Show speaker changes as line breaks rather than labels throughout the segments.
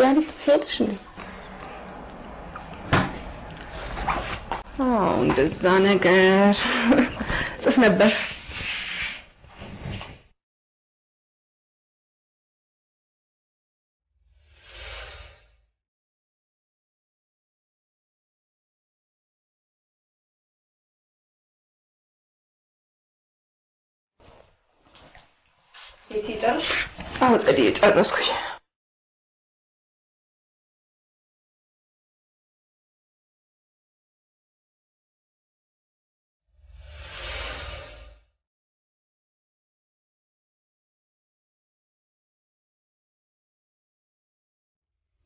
ያለች ትፈልሽ ነው እንደዛ ነገር ጽፍ ነበር የት ይጨርሽ ጸዲ ጨረስኩኝ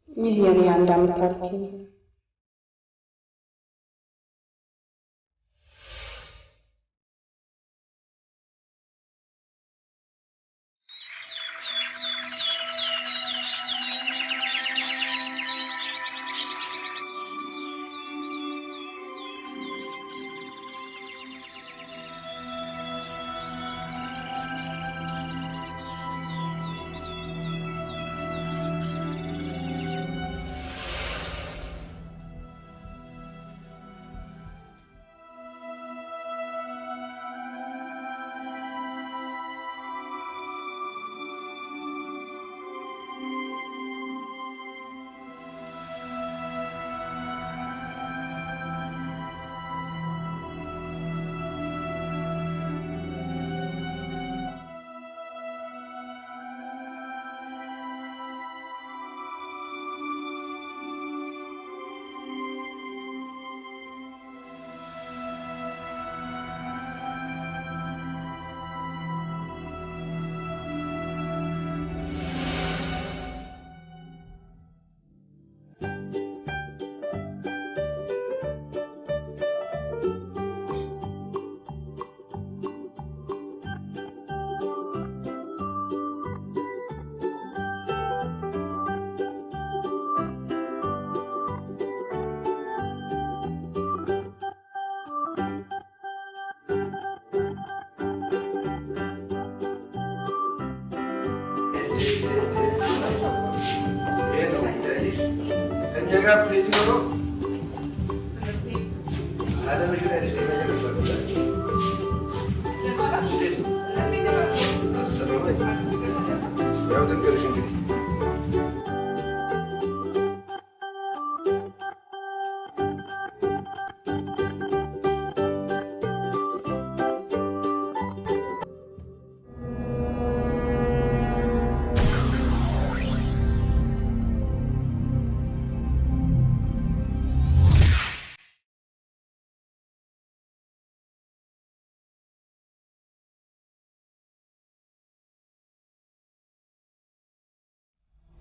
ይህ የኔ አንድ አመት ታሪክ ነው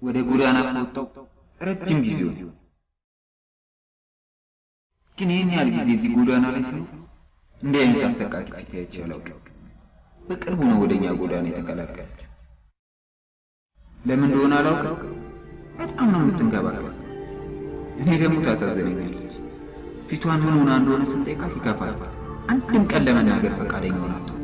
ወደ ጎዳና ከወጣው ረጅም ጊዜ ነው ግን ይሄን ያህል ጊዜ እዚህ ጎዳና ላይ ሲሆን እንደ አይነት አሰቃቂ ፊት አይቼ አላውቅም በቅርቡ ነው ወደኛ ጎዳና የተቀላቀለችው ለምን እንደሆነ አላውቅም በጣም ነው የምትንገባገብ እኔ ደግሞ ታሳዝነኛለች ፊቷን ምን ሆና እንደሆነ ስንጠይቃት ይከፋል አንድም ቀን ለመናገር ፈቃደኛ ሆና አታውቅም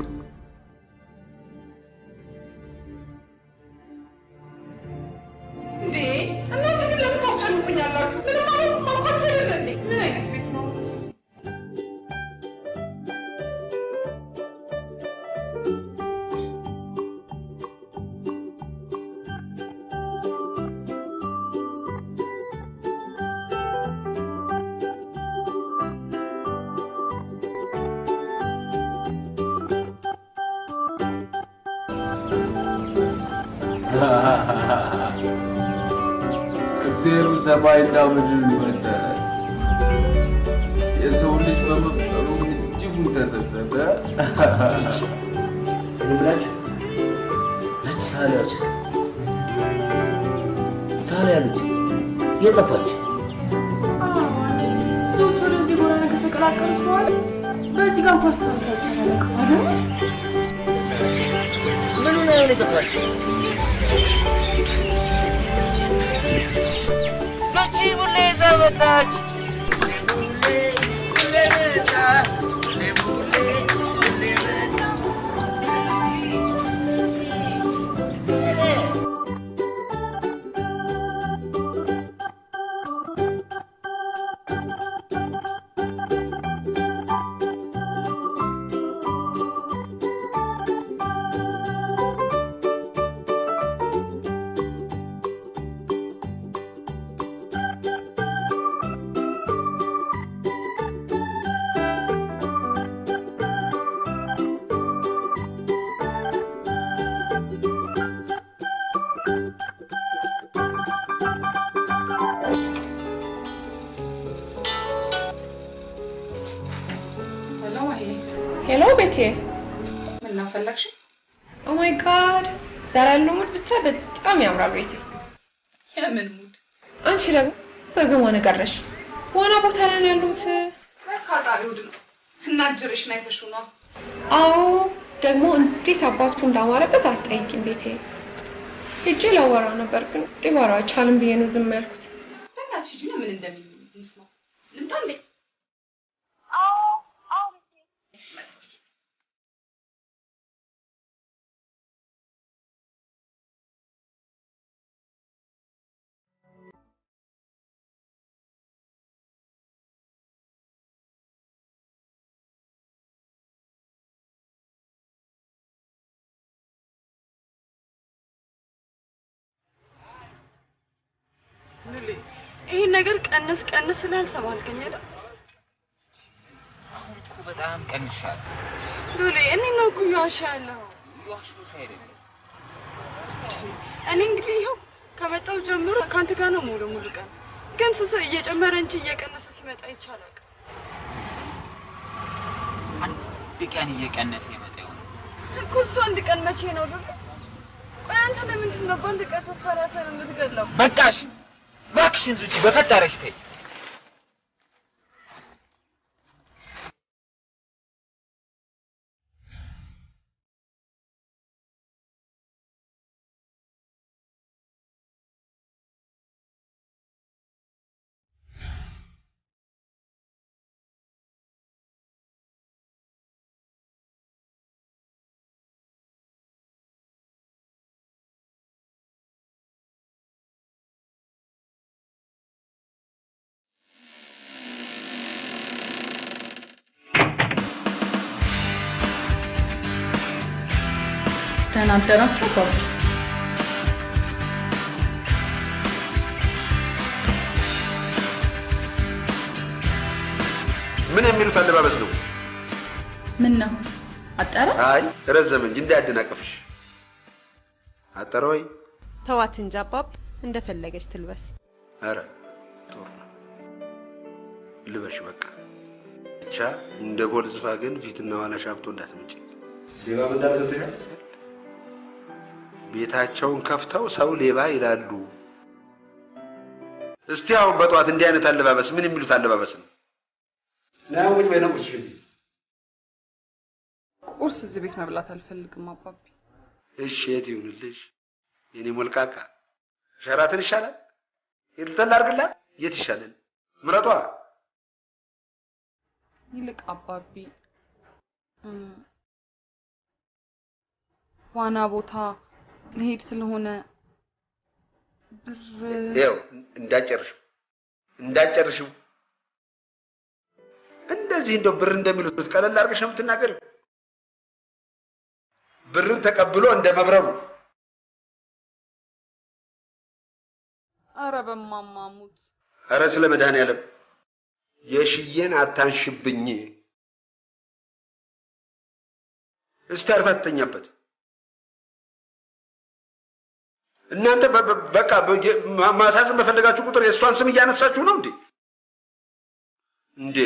زيرو سبعين من الفتاة يسوي ليش ما مفترض تجيب متسلسل
نبلاش لا تسالج سالج يطفج
ሱት ወደዚህ ጎዳና ከተቀላቀሉት በኋላ በዚህ ጋር ፓስታዎች ተለቀቀ
ምኑ ነው የጠፋች ሰጪ ሙሌ ዘበታች
ቤቴ
ምን ነው ፈለግሽ?
ኦ ማይ ጋድ ዛሬ ያለው ሙድ ብቻ በጣም ያምራል ቤቴ።
የምን ሙድ?
አንቺ ደግሞ በገማ ነገርሽ ዋና ቦታ ላይ ነው ያሉት።
በቃ ዛሬ እሑድ ነው እና ጅርሽ ነው አይተሽው ነው?
አዎ ደግሞ እንዴት አባቱ እንዳማረበት አትጠይቂኝ ቤቴ። ሂጅ ላወራው ነበር ግን ጢባራ ቻልን ብዬ ነው ዝም ያልኩት።
በእናትሽ ሂጂ ምን እንደሚል እንስማ። ልምጣ እንዴ?
ይሄን ነገር ቀንስ ስላልሰማልከኝ አይደል?
አሁን እኮ በጣም ቀንሻለሁ።
ሉሌ እኔ ነው እኮ ያሻለሁ።
ያሽሽ አይደለም።
እኔ እንግዲህ ይኸው ከመጣው ጀምሮ ካንተ ጋር ነው ሙሉ ቀን። ግን ሱስ እየጨመረ እንጂ እየቀነሰ ሲመጣ ይቻላል።
አንድ ቀን እየቀነሰ ይመጣው
እኮ እሱ አንድ ቀን መቼ ነው ሉሌ? ቆይ አንተ ለምንድን ነው በአንድ ቀን ተስፋ ራስህን የምትገለው?
በቃሽ እባክሽን ዙጂ በፈጠረሽ ተይ።
ተናገራችሁ ባባ?
ምን የሚሉት አለባበስ ነው?
ምን ነው አጠረ?
አይ ረዘመ እንጂ እንዳያደናቀፍሽ። አጠረ ወይ?
ተዋት እንጂ አባብ እንደፈለገች ትልበስ።
አረ ጥሩ ነው ልበሽ በቃ። ብቻ እንደ ቦልዝፋ ግን ፊትና ኋላ ሻብቶ እንዳትመጪ። ሌባ እንዳልሰጥሻል። ቤታቸውን ከፍተው ሰው ሌባ ይላሉ። እስቲ አሁን በጧት እንዲህ አይነት አለባበስ ምን የሚሉት አለባበስ ነው? ናው ወይ ነው ቁርስ?
ቁርስ እዚህ ቤት መብላት አልፈልግም አባቢ።
እሺ የት ይሁንልሽ? የኔ ሞልቃቃ ሸራተን ይሻላል? ይልተል አድርግላት? የት ይሻላል? ምረጧ።
ይልቅ አባቢ ዋና ቦታ ልሄድ ስለሆነ ብር
ይኸው እንዳጨርሽው እንደዚህ እንደው ብር እንደሚሉት ቀለል አድርገሽ ነው የምትናገሪው። ብርን ተቀብሎ እንደመብረሩ።
ኧረ በማማሙት
ኧረ ስለ መድኃኒዓለም የሽዬን አታንሽብኝ። እስቲ አርፈህ ትተኛበት። እናንተ በቃ ማሳዘን በፈለጋችሁ ቁጥር የእሷን ስም እያነሳችሁ ነው እንዴ?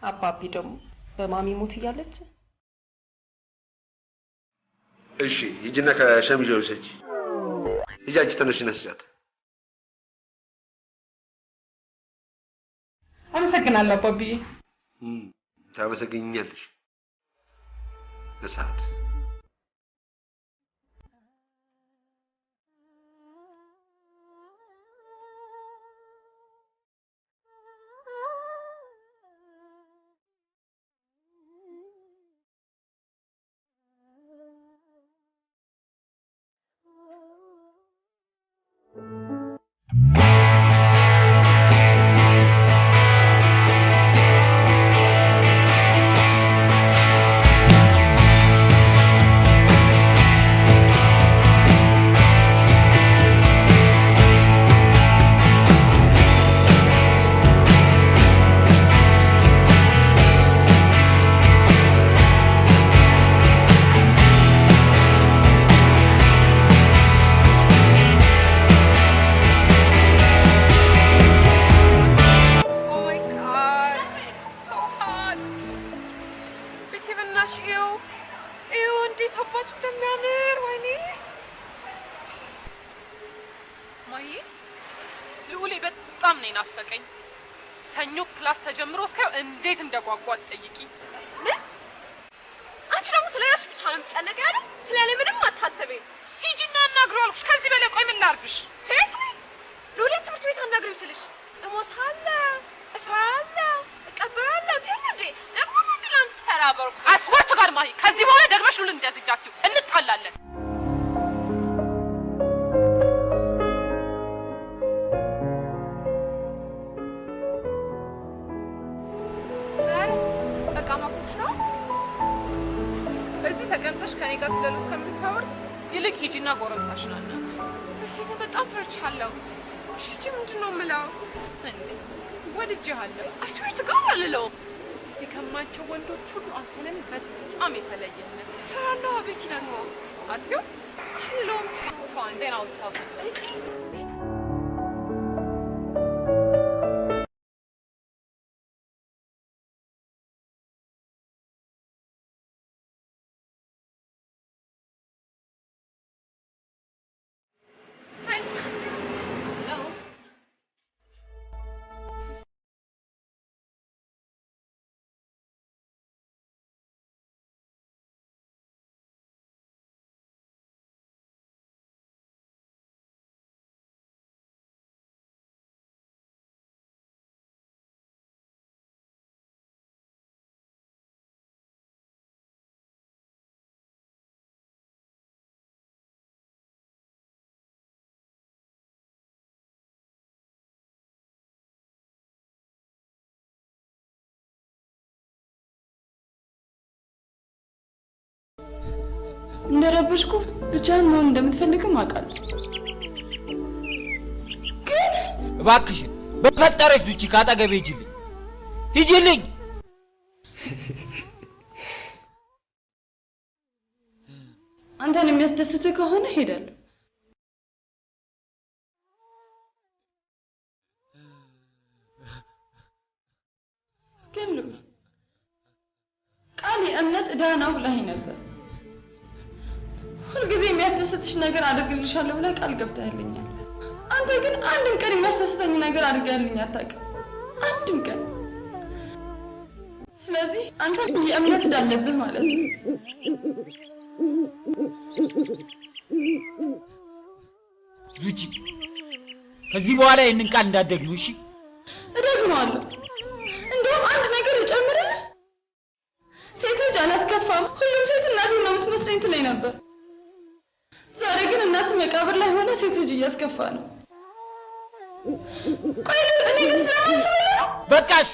አባቢ ደግሞ በማሚ ሞት እያለች
እሺ ሂጂና ከሸሚዞ ልሰጂ። ሂጂ አንቺ ተነሽና ስጫት።
አመሰግናለሁ አባቢ።
ታመሰግኛለሽ እሳት
እንዴት አባቱ እንደሚያምር ወይኔ ማይ ልዑሌ በጣም ነው ናፈቀኝ ሰኞ ክላስ ተጀምሮ እስካው እንዴት እንደጓጓት ጠይቂ ምን አንቺ ደግሞ ስለራስሽ ብቻ ነው የምትጨነቀው አይደል ስለኔ ምንም አታስቢ ሂጂና አናግሪው አልኩሽ ከዚህ በላይ ቆይ ምን ላድርግሽ ሲሪየስሊ ልዑሌ ትምህርት ቤት አናግሪው ትልሽ እሞታለሁ እፈራለሁ እቀበራለሁ ትሄጂ ደግሞ ምን ላንስ ተራበሩ አስወርቱ ጋር ማይ ከዚህ በኋላ ደግመሽ ልዑል እንደዚህ ዳክቲው እንጣላለን ከኔ ጋር ስለሉት ከምታወር ይልቅ ሂጂና ጎረምሳሽን አናግሪ በሴት በጣም ፈርቻለሁ እሺ ምንድነው የምለው እንዴ ወድጄሃለሁ አስወርት ጋር አልለው እስቲ ከማቸው ወንዶች ሁሉ አንተን በጣም የተለየነ ፈራለሁ አቤት ደግሞ አትዩ አልለውም ፋን then I'll tell you
እንደረበሽኩ ብቻህን መሆን እንደምትፈልግም አውቃለሁ። ግን
እባክሽ በፈጠረሽ ዱቺ ካጠገቤ ሂጂልኝ ሂጂልኝ
አንተን የሚያስደስትህ ከሆነ ሄዳለሁ። ግን ቃል የእምነት ዕዳ ነው ብለኸኝ ነበር። ሁልጊዜ የሚያስደስትሽ ነገር አድርግልሻለሁ ብለህ ቃል ገብተህልኛል። አንተ ግን አንድም ቀን የሚያስደስተኝ ነገር አድርገህልኝ አታውቅም። አንድም ቀን። ስለዚህ አንተ የእምነት ዕዳ አለብህ ማለት ነው።
ሉቺ ከዚህ በኋላ ይሄንን ቃል እንዳትደግሚው እሺ?
እደግመዋለሁ። እንደውም አንድ ነገር ልጨምርልህ። ሴት ልጅ አላስከፋም፣ ሁሉም ሴት እናቴን ነው የምትመስለኝ ትለኝ ነበር። ዛሬ ግን እናት መቃብር ላይ ሆነ ሴት ልጅ እያስከፋ ነው። ቆይ እኔ ግን ስለማስበው ነው።
በቃሽ።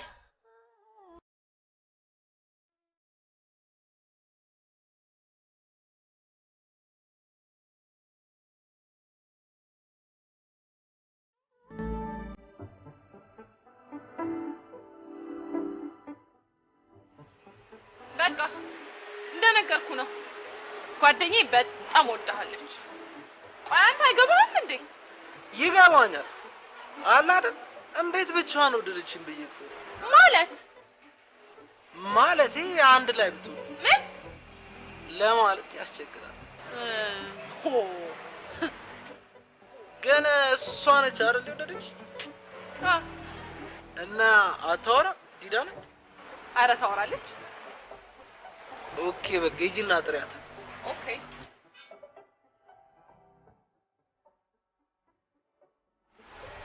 በቃ እንደነገርኩ ነው። ጓደኛዬ በጣም ወዳሃለች። ቆይ አንተ አይገባህም እንዴ?
ይገባኛል። አላ አይደል እንዴት ብቻዋን ወደደችኝ ብዬ እኮ ማለቴ አንድ ላይ ብትሆን
ምን
ለማለት ያስቸግራል። ግን እሷ ነች አይደል የወደደች? እና አታወራ ዲዳ ነች?
ኧረ ታወራለች።
ኦኬ በቃ ሂጂና ጥሪያት።
ኦኬ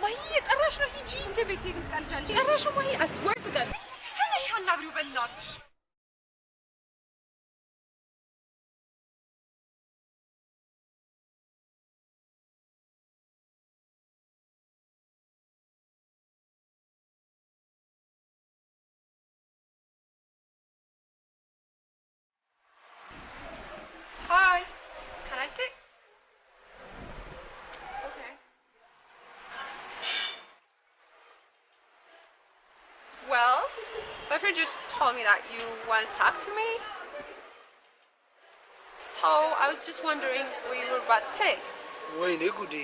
ማይ ጠራሽ ነው ሂጂ እንደ ቤቴ ግን ቃልጃለሽ ጠራሽ ማይ አስወርት ጋር ሄነሽ አናግሪው በእናትሽ Hi. Can I sit? Okay. Well, my friend just told me that you want to talk to me. So I was just wondering what you were about to say.
ወይኔ ጉዴ.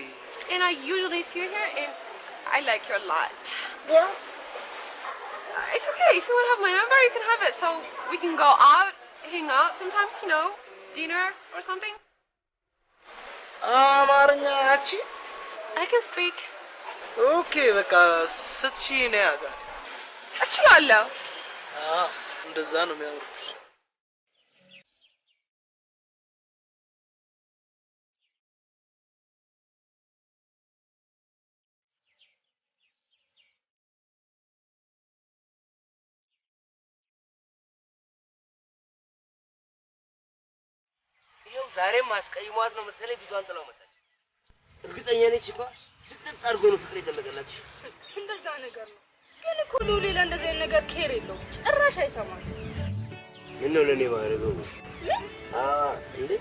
And I usually see you here and I like you a lot.
Well,
it's okay. If you want to have my number, you can have it. So we can go out, hang out sometimes, you know. dinner or something?
አማርኛ አትቺ?
I can speak.
Okay, በቃ ስትሺ ነው ያጋ።
እችላለሁ።
እንደዛ ነው የሚያወሩት።
ይኸው ዛሬም አስቀይሟት ነው መሰለኝ ፊቷን ጥላው መጣች። እርግጠኛ ነች እንኳን ስጥጥ አድርጎ ነው ፍቅር የጠለቀላት።
እንደዛ ነገር ነው። ግን እኮ ሉሊ ለእንደዚህ አይነት ነገር ኬር የለውም። ጭራሽ አይሰማም።
ምን ነው ለኔ ባረገው? እንዴ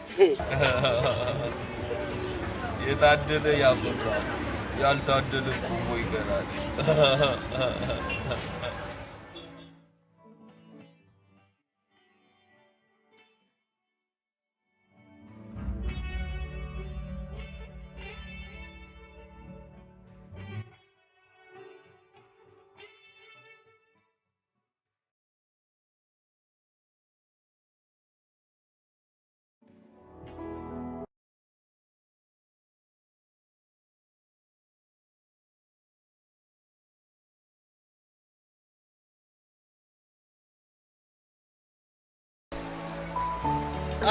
የታደለ ያፈራል፣ ያልታደለ ቆሞ ይቀራል።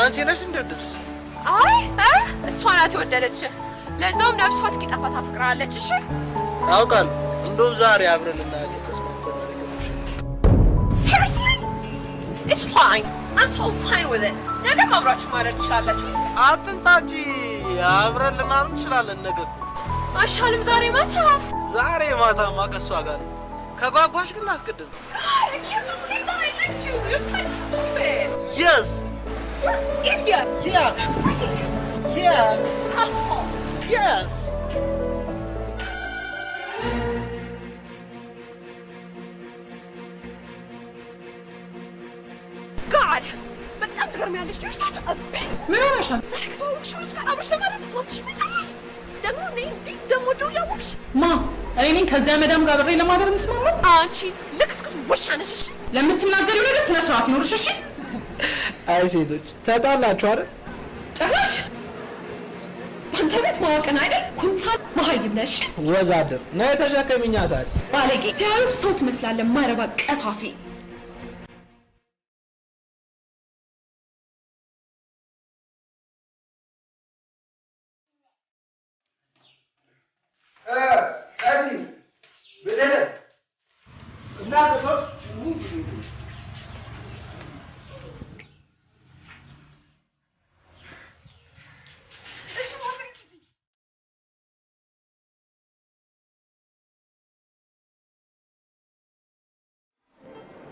አንቺ ነሽ እንደደርስ?
አይ እሷ ናት የወደደች። ለዛውም ነፍሷ እስኪጠፋ ታፈቅራለች። እሺ
አውቃለሁ። እንደውም ዛሬ አብረን እናያለን ተስማምተናል።
Seriously? It's fine. I'm so fine with it. ነገ አብራችሁ ማድረግ ትችላላችሁ።
አትንጣጪ። አብረን ልናምን እንችላለን ነገ።
አይሻልም ዛሬ ማታ?
ዛሬ ማታማ ከእሷ ጋር ነው። ከጓጓሽ ግን አስቀድም።
God, I can't believe that I liked you. You're such stupid.
Yes.
You're idiot.
Yes.
Freak.
Yes.
Asshole.
Yes.
God, በጣም ትገርሚያለሽ። You're such a bitch.
ምን ሆነሻል?
ዛሬ ከተዋወቅሽ ልጅ ጋር አብረሽ ለማለት ተስማምተሽ መጨረሽ። ደግሞ እኔ እንዴት እንደምወደው ያወቅሽ።
ማ እኔ ነኝ ከዚያ መዳም ጋር አብሬ ለማደር የምስማማው?
አንቺ ልክስክስ ውሻ ነሽ። እሺ
ለምትናገሪው ነገር ስነ ስርዓት ይኖርሽ። እሺ
አይ ሴቶች ተጣላችሁ አይደል?
ጭራሽ አንተ ቤት ማወቅን አይደል? ኩንታል መሀይም ነሽ።
ወዛደር ነይ ተሸከሚኛ ታዲያ።
ባለጌ ሲያዩ ሰው ትመስላለህ። ማረባ ቀፋፊ
ቀዲ በደለ እና ተፈቅ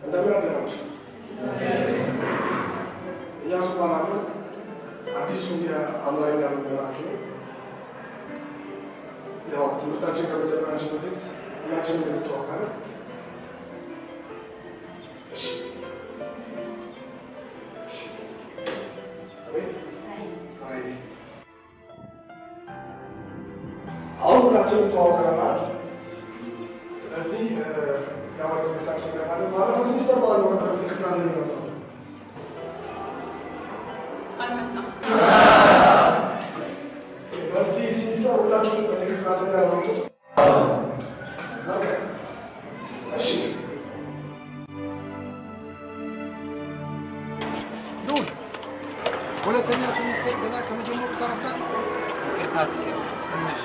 እንደምን አደራችሁ? እያሱ ባላሉ አዲሱ የአምላክ መምህራችሁ ነው። ያው ትምህርታችን ከመጀመራችን በፊት ሁላችንም እንተዋወቃለን። እሺ አቤት። አይ አሁን ሁላችንም ተዋወቀናል። ስለዚህ ያው ትምህርታችን ገባለን። ባለፈው ሲስተር ባለው ነበር እዚህ ክፍል አለ የሚመጣው
አልመጣም።
በዚህ ሲስተር ሁላችንም በትክክል አለ ያወጡት። እሺ ሉል ሁለተኛ ሴሚስተር ገና ከመጀመሩ ታረፍታል።
ይቅርታ ትችል ትንሽ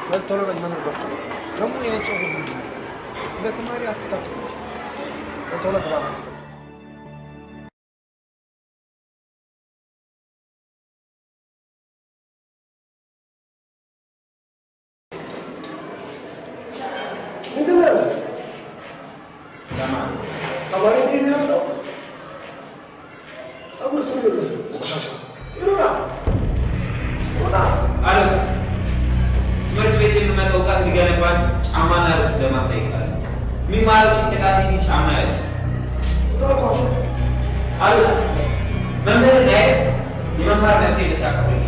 በልቶሎ በመኖር ገባ ደግሞ ይሄን ሰው ሁሉ ለተማሪ አስተካክሎች በልቶሎ ግባ ተማሪ የሚለብሰው ጸጉር ሰው የሚለብሰው ቆሻሻ ይሩና ወጣ
አለ ትምህርት ቤት የሚመጣው ዕውቀት ሊገነባት ጫማና ልብስ ለማሳየት አለ። የሚማረው ጭንቅላት እንጂ ጫማ ያለ አለ መምህር ላይ የመማር መብት ልታከብርልኝ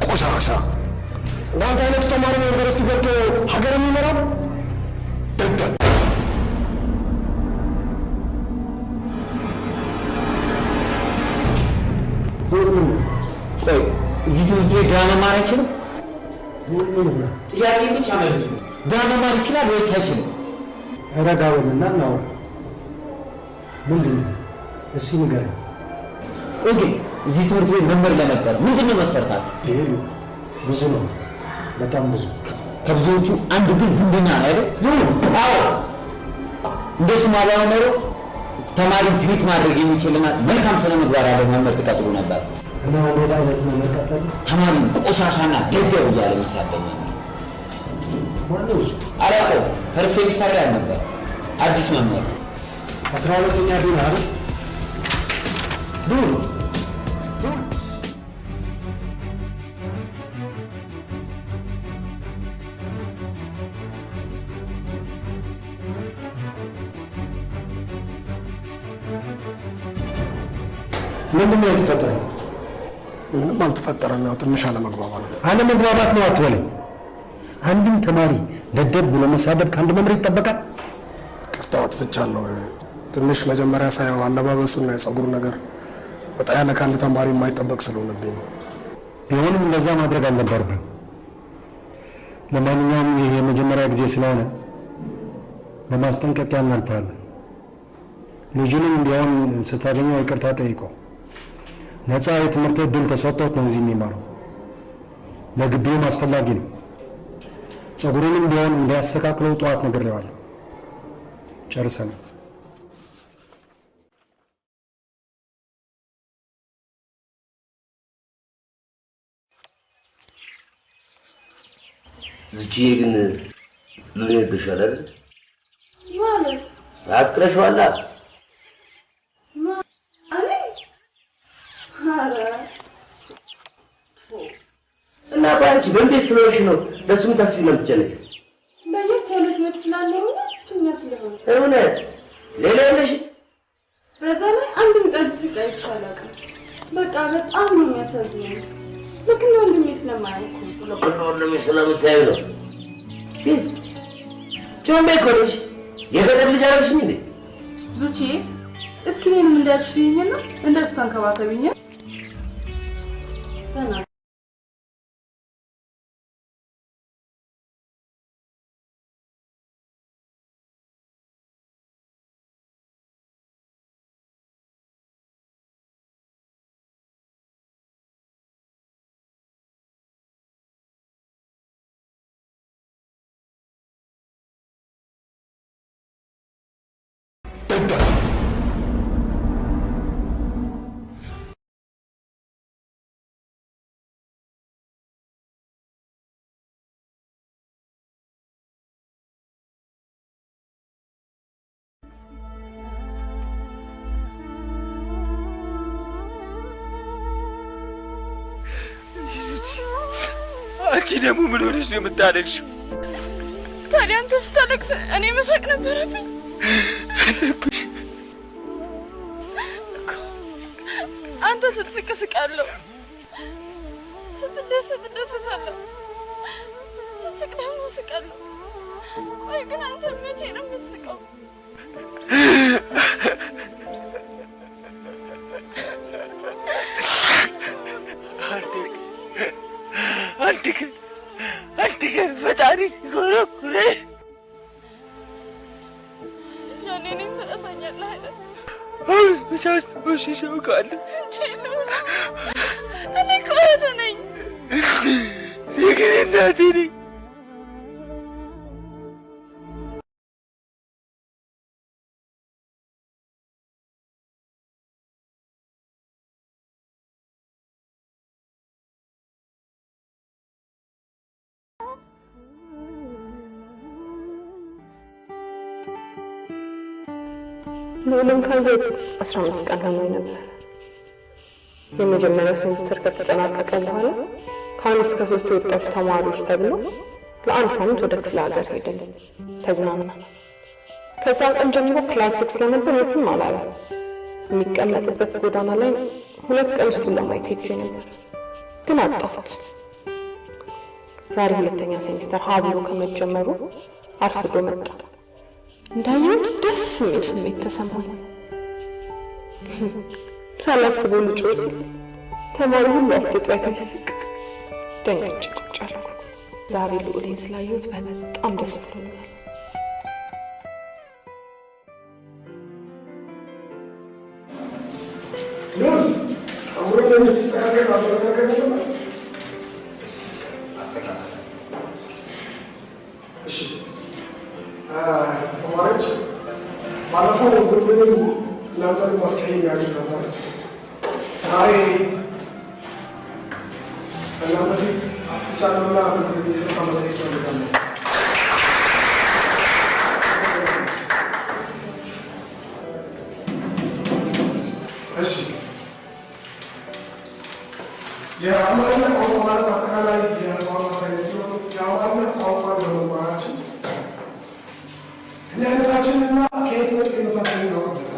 ቆሻሻ እናንተ አይነቱ ተማሪ ዩኒቨርሲቲ ገብቶ
ሀገር የሚመራው ደደብ
ቆይ እዚህ ትምህርት ቤት ድራማ መማር አይችልም? ጥያቄ ብቻ መልሱ። ድራማ መማር ይችላል ወይስ አይችልም?
ረጋ በልና እናወራ። ምንድን ነው እስኪ ንገረኝ።
ቆይ ግን እዚህ ትምህርት ቤት መምህር ለመቅጠር ምንድን ነው መስፈርታችሁ?
ብዙ ነው፣ በጣም ብዙ።
ከብዙዎቹ አንዱ ግን ዝምድና ነው አይደል? አዎ። እንደሱ ማለት ነው ተማሪን ትሪት ማድረግ የሚችልና መልካም ስነ ምግባር ያለው መምህር ትቀጥሩ ነበር።
እና ሌላ አይነት መምህር ቀጠሉ?
ተማሪን ቆሻሻና ደደብ እያለ የሚሳደብ
ማነው እሱ?
አላውቀውም። ፈርሴ የሚሰራ ነበር አዲስ መምህር
12ኛ ዱር አይደል? ዱር ምንድነው የተፈጠረው?
ምንም አልተፈጠረም። ያው ትንሽ አለመግባባት ነው።
አለመግባባት ነው አትበለኝ። አንድን ተማሪ ደደብ ብሎ መሳደብ ከአንድ መምህር ይጠበቃል?
ቅርታ አጥፍቻለሁ። ትንሽ መጀመሪያ ሳየው አለባበሱና የጸጉሩ ነገር ወጣ ያለ ከአንድ ተማሪ የማይጠበቅ ስለሆነብኝ ነው።
ቢሆንም እንደዛ ማድረግ አልነበረብህም። ለማንኛውም ይህ የመጀመሪያ ጊዜ ስለሆነ በማስጠንቀቂያ እናልፋለን። ልጁንም ቢሆን ስታገኘው ይቅርታ ጠይቀው። ነፃ የትምህርት ዕድል ተሰጥቶት ነው እዚህ የሚማረው። ለግቢውም አስፈላጊ ነው። ጸጉሩንም ቢሆን እንዲያስተካክለው ጠዋት ነግሬዋለሁ። ጨርሰናል።
ዝቺዬ ግን ምን ይልብሻል?
ማለት
አፍቅረሽዋል? እና ባንቺ በእንዴት ስለሆንሽ ነው ለሱ ታስቢ ነው የምትጨነቂ?
ለየት ያለች ቤት ስላለው ብቸኛ ስለሆነ
እውነት ሌላ የለሽ?
በዛ ላይ አንድም ቀን ስቃይ ይቻላል። በቃ በጣም ነው የሚያሳዝነው። ልክ ነው ወንድሜ ስለማያውቁ
ልክ ነው ወንድሜ ስለምታዩ ነው። ጆምቤ እኮ ነሽ የገጠር ልጅ አለሽኝ እንዴ?
ዙቺዬ እስኪ እኔንም እንዳትሽኝና እንደሱ ተንከባከቢኝ። በና
አንቺ ደግሞ ምን ሆነሽ ነው የምታለቅሽው?
ታዲያ አንተ ስታለቅስ እኔ መሳቅ ነበረብኝ? አንተ ስትስቅ ስቃለሁ፣ ስትደሰት እደሰታለሁ፣ ስትስቅ ደግሞ ስቃለሁ። ቆይ ግን አንተ መቼ ነው የምትስቀው?
አንድ ቀን ፈጣሪ ሲኮረኩረሽ
ያኔ እኔን ትረሳኛለህ አይደል?
አሁንስ መቼ አስታወስሽ አውቃለሁ።
እኔ እኮ እህትህ ነኝ።
እኔ ግን እናቴ ነኝ።
ልዑልን ካየሁት 15 ቀን ሆኖኝ ነበር። የመጀመሪያው ሴሚስተር ከተጠናቀቀ በኋላ ከ1 እስከ 3 የወጣች ተማሪዎች ተብሎ ለአንድ ሳምንት ወደ ክፍለ ሀገር ሄደን ተዝናና። ከዛ ቀን ጀምሮ ክላስ ዝግ ስለነበር የትም አላለም። የሚቀመጥበት ጎዳና ላይ 2 ቀን እሱን ለማየት ሄጄ ነበር፣ ግን አጣሁት። ዛሬ ሁለተኛ ሴሚስተር ሀብሎ ከመጀመሩ አርፍዶ መጣ። እንዳየሁት ደስ የሚል ስሜት ተሰማኝ። ሳላስበው ልጮህ ሲል ተማሪ ሁሉ አፍጥጦ አይቶኝ ሲስቅ ደንግጬ ቁጭ አልኩ። ዛሬ ልዑሌን ስላየሁት በጣም ደስ ብሎኛል።
ልዑል አሁን የምትስተካከል ነገር የለም? እሺ ተማሪዎች ባለፈው ብርብርም እናንተን ማስቀየሚያችሁ ነበር። ዛሬ እናንተ ፊት አጥፍቻለሁና ይቅርታ መጠየቅ እፈልጋለሁ። እሺ የአማርኛ ቋንቋ ማለት አጠቃላይ የቋንቋ ሳይንስ ሲሆን የአማርኛ ቋንቋ በመማራችን ምን አይነታችንና ከየት መጤነታችን እናውቅበታል።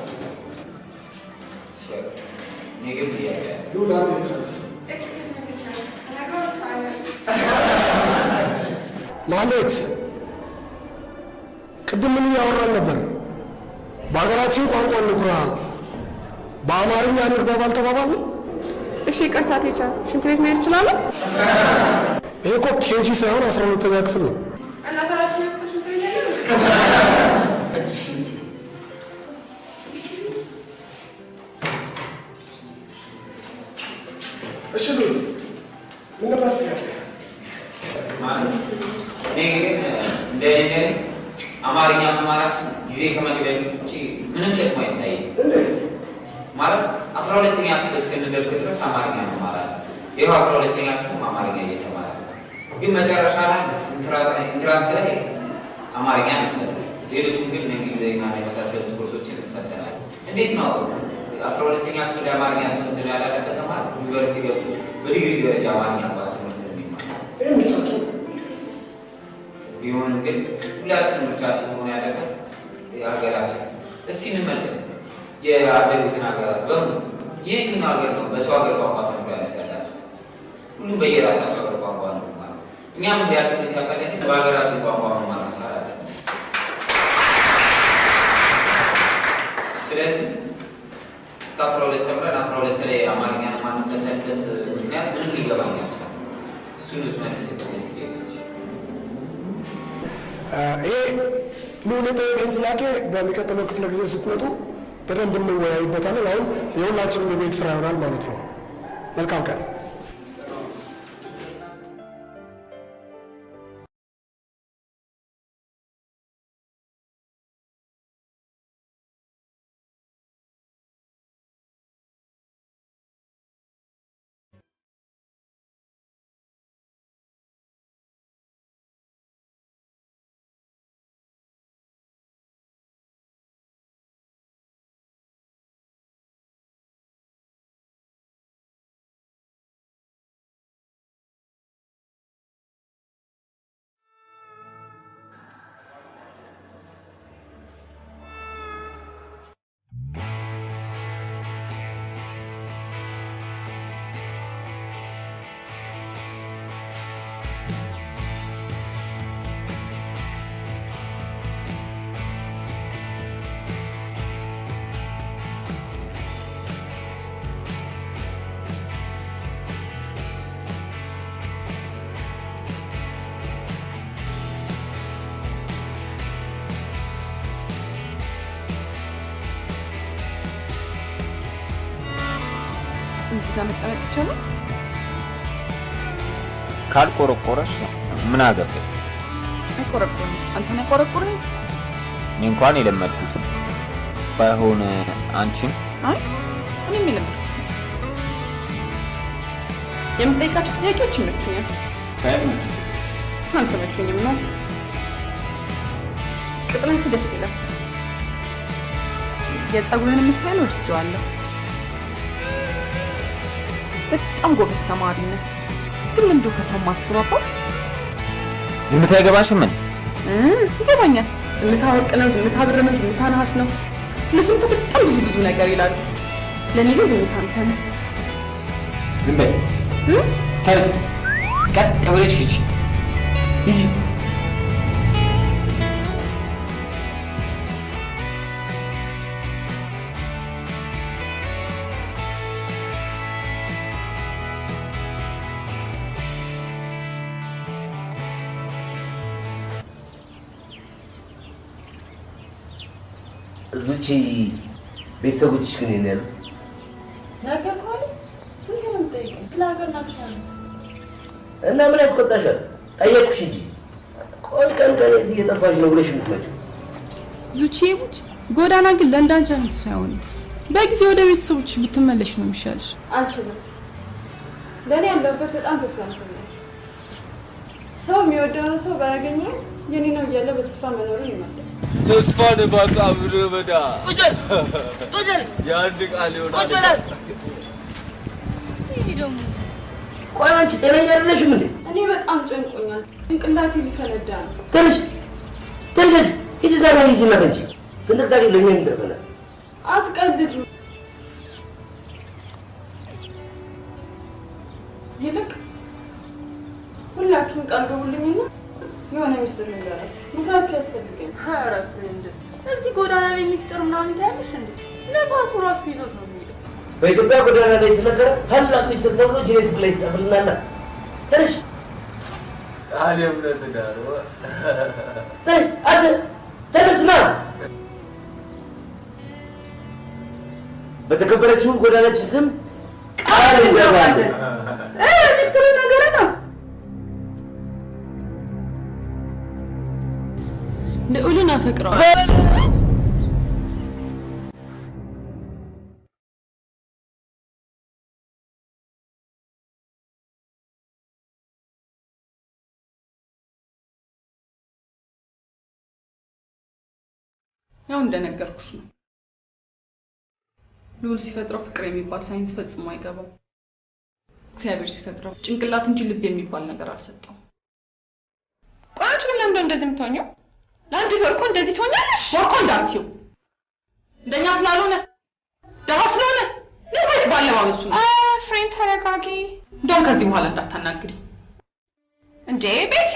ሉላ ቤተሰብስ ማለት ቅድም ምን እያወራን ነበር? በሀገራችን ቋንቋ እንኩራ፣ በአማርኛ እንግባባ አልተባባልንም?
እሺ ይቅርታ ቲቸር፣ ሽንት ቤት መሄድ እችላለሁ?
ይሄ እኮ ኬጂ ሳይሆን 12ኛ ክፍል ነው።
እና 12ኛ ክፍል ሽንት ቤት ያለው?
እሺ ሉል ምን ነበር ጥያቄ?
እንደ አማርኛ መማራችን ጊዜ ከመግደል ውጭ ምንም ጥቅም አይታይም። ማለት 12ኛ ክፍል እስክንደርስ ድረስ አማርኛ እንማራለን። ይኸው 12ኛ ክፍል አማርኛ እየተማረ ግን መጨረሻ ላይ ኢንትራንስ ላይ አማርኛ እንፈተናለን። ሌሎቹም ግን እነዚህ ጊዜና የመሳሰሉት ኮርሶችን እንፈተናለን። እንዴት ነው 12ኛ ክፍል አማርኛ ተፈትኖ ያላለፈ ተማሪ ዩኒቨርሲቲ ገብቶ በዲግሪ ደረጃ አማርኛ ትምህርት የሚማር? ቢሆንም ግን ሁላችንም ምርጫችን መሆን ያለበት የሀገራችን። እስቲ እንመልከት የአደጉትን ሀገራት በሙሉ የትኛው ሀገር ነው በሰው ሀገር ቋንቋ ተምሮ ያለፈላቸው? ሁሉም በየራሳቸው ሀገር ቋንቋ ነው ማለት። እኛም እንዲያልፍልን ከፈለግን በሀገራችን ቋንቋ መማር መቻል አለብን። ስለዚህ እስከ 12 ተምረን 12 ላይ አማርኛ የማንፈተንበት ምክንያት ምንም ሊገባኝ አልቻለም። እሱን ልትመልስ ደስ ይለኛል።
ይሄ ሉል የጠየቀኝ ጥያቄ በሚቀጥለው ክፍለ ጊዜ ስትመጡ በደንብ እንወያይበታለን። አሁን የሁላችንም የቤት ስራ ይሆናል ማለት ነው። መልካም ቀን።
እዚህ ጋር መቀመጥ ይቻላል?
ካልቆረቆረሽ ምን አገባኝ?
አይቆረቆረም። አንተ ነህ ቆረቆረኝ።
እኔ እንኳን የለመድኩት ባይሆን አንቺም?
አይ እኔም የለመድኩት። የምጠይቃቸው ጥያቄዎች ይመቹኛል። አልተመቹኝም ነው። ቅጥነት ደስ ይላል። የፀጉርህን ስታይል ወድጄዋለሁ። በጣም ጎበዝ ተማሪ ነህ። ግን ለምንድነው ከሰው ማትግባባው?
ዝምታ አይገባሽም? ምን
ይገባኛል። ዝምታ ወርቅ ነው፣ ዝምታ ብር ነው፣ ዝምታ ነሐስ ነው። ስለ ዝምታ በጣም ብዙ ነገር ይላሉ። ለኔ ግን ዝምታ አንተ ነህ።
ዝም በይ። ተነስ፣ ቀጥ ብለሽ ሂጂ።
ሂጂ። ዙቺ ቤተሰቦችሽ ግን የት ነው ያሉት?
ነገርኩህ አይደል? ስንት ነው የምጠይቀኝ? ክፍለ ሀገር ናቸው ያሉት።
እና ምን ያስቆጣሻል? ጠየቅኩሽ እንጂ። ቆይ ቀን ቀን የት እየጠፋሽ ነው ብለሽ የምትመጪው?
ዙቺዬ ቡች ጎዳና ግን ለእንዳንቺ አይነቱ ሳይሆን በጊዜ ወደ ቤተሰቦችሽ ብትመለሽ ነው የሚሻልሽ።
አልችልም። ለእኔ ያለሁበት በጣም ተስማምቶኛል። ሰው የሚወደውን ሰው ባያገኘው የኔ ነው እያለ በተስፋ መኖርን ይመርጣል።
ተስፋ ነባጣ ብሎ በዳ
ቁጭል ቁጭል
የአንድ ቃል ይሆናል።
ቁጭል ይሄ ደግሞ ቆይ አንቺ ጤነኛ አይደለሽም እንዴ?
እኔ በጣም ጨንቆኛል። ጭንቅላቴ ሊፈነዳ ነው።
ትንሽ ትንሽ ሂጂ ዛሬ ሂጂ መፈንጂ ፍንጥቅጣቂ ለኛ ይደረጋል።
አትቀልዱ። ይልቅ ሁላችሁም ቃል ገቡልኝና የሆነ ሚስጥር ንገራችሁ። ምክራችሁ ያስፈልገኝ።
ኧረ ፍሬንድ እዚህ ጎዳና ላይ ሚስጥር ምናምን ታያለሽ እንዴ? ነፋሱ ራሱ ይዞት ነው የሚሄደው።
በኢትዮጵያ ጎዳና ላይ የተነገረ ታላቅ ሚስጥር ተብሎ ጂኔስ ላይ ይጻፍልናል። ትንሽ
አለም ለተዳሩ
አንተ ተነስና በተከበረችው ጎዳናችን ስም ቃል እንገባለን።
ሚስጥሩ ነገር ነው። ልዑልን አፈቅረዋል። ያው እንደነገርኩሽ ነው። ልዑል ሲፈጥረው ፍቅር የሚባል ሳይንስ ፈጽሞ አይገባም። እግዚአብሔር ሲፈጥረው ጭንቅላት እንጂ ልብ የሚባል ነገር አልሰጠውም። ቆይ አንቺ ግን ለምንድን እንደዚህ የምትሆኚው? ለአንቺ ወርቆ እንደዚህ ትሆኛለሽ? ወርቆ እንዳትዪው እንደኛ ስላልሆነ ደሃ ስለሆነ ነው ወይስ ባለባበሱ ነው? ፍሬንድ ተረጋጊ። እንደውም ከዚህ በኋላ እንዳታናግሪ እንዴ ቤቲ።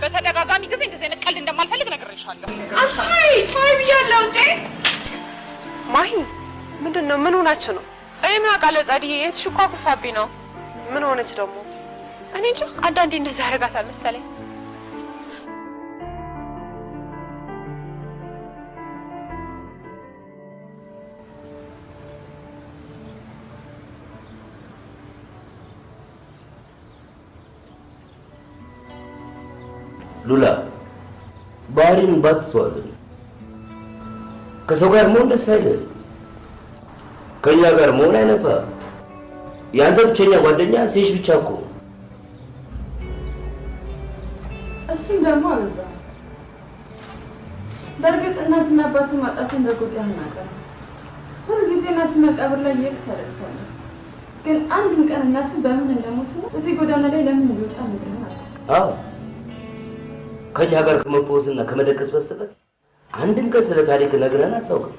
በተደጋጋሚ ጊዜ እንደዚህ አይነት ቀልድ እንደማልፈልግ ነግሬሻለሁ። አይ ታይ ብያለሁ እንዴ።
ማሂ ምንድነው? ምን ሆናችሁ ነው?
እኔ ምን አውቃለሁ ጻድዬ፣ የትሽኳ ኩርፋብኝ ነው።
ምን ሆነች ደግሞ?
እኔ እንጃ አንዳንዴ እንደዚህ አደርጋታል መሰለኝ።
ሉላ ባህሪን ባትተዋል። ከሰው ጋር መሆን ደስ አይልም። ከኛ ጋር መሆን አይነፋ። ያንተ ብቸኛ ጓደኛ ሴሽ ብቻ እኮ።
እሱም ደግሞ አበዛ። በእርግጥ እናትና አባትን ማጣት እንደጎዳህ እናውቃለን። ሁልጊዜ እናት መቃብር ላይ እየሄድክ ታለቅሳለህ። ግን አንድም ቀን እናትህ በምን እንደሞቱ እዚህ ጎዳና ላይ ለምን እንደወጣ ነግረኸን አታውቅም።
አዎ ከኛ ጋር ከመፈወስና ከመደቀስ በስተቀር አንድም ቀን ስለ ታሪክ ነግረን አታውቅም።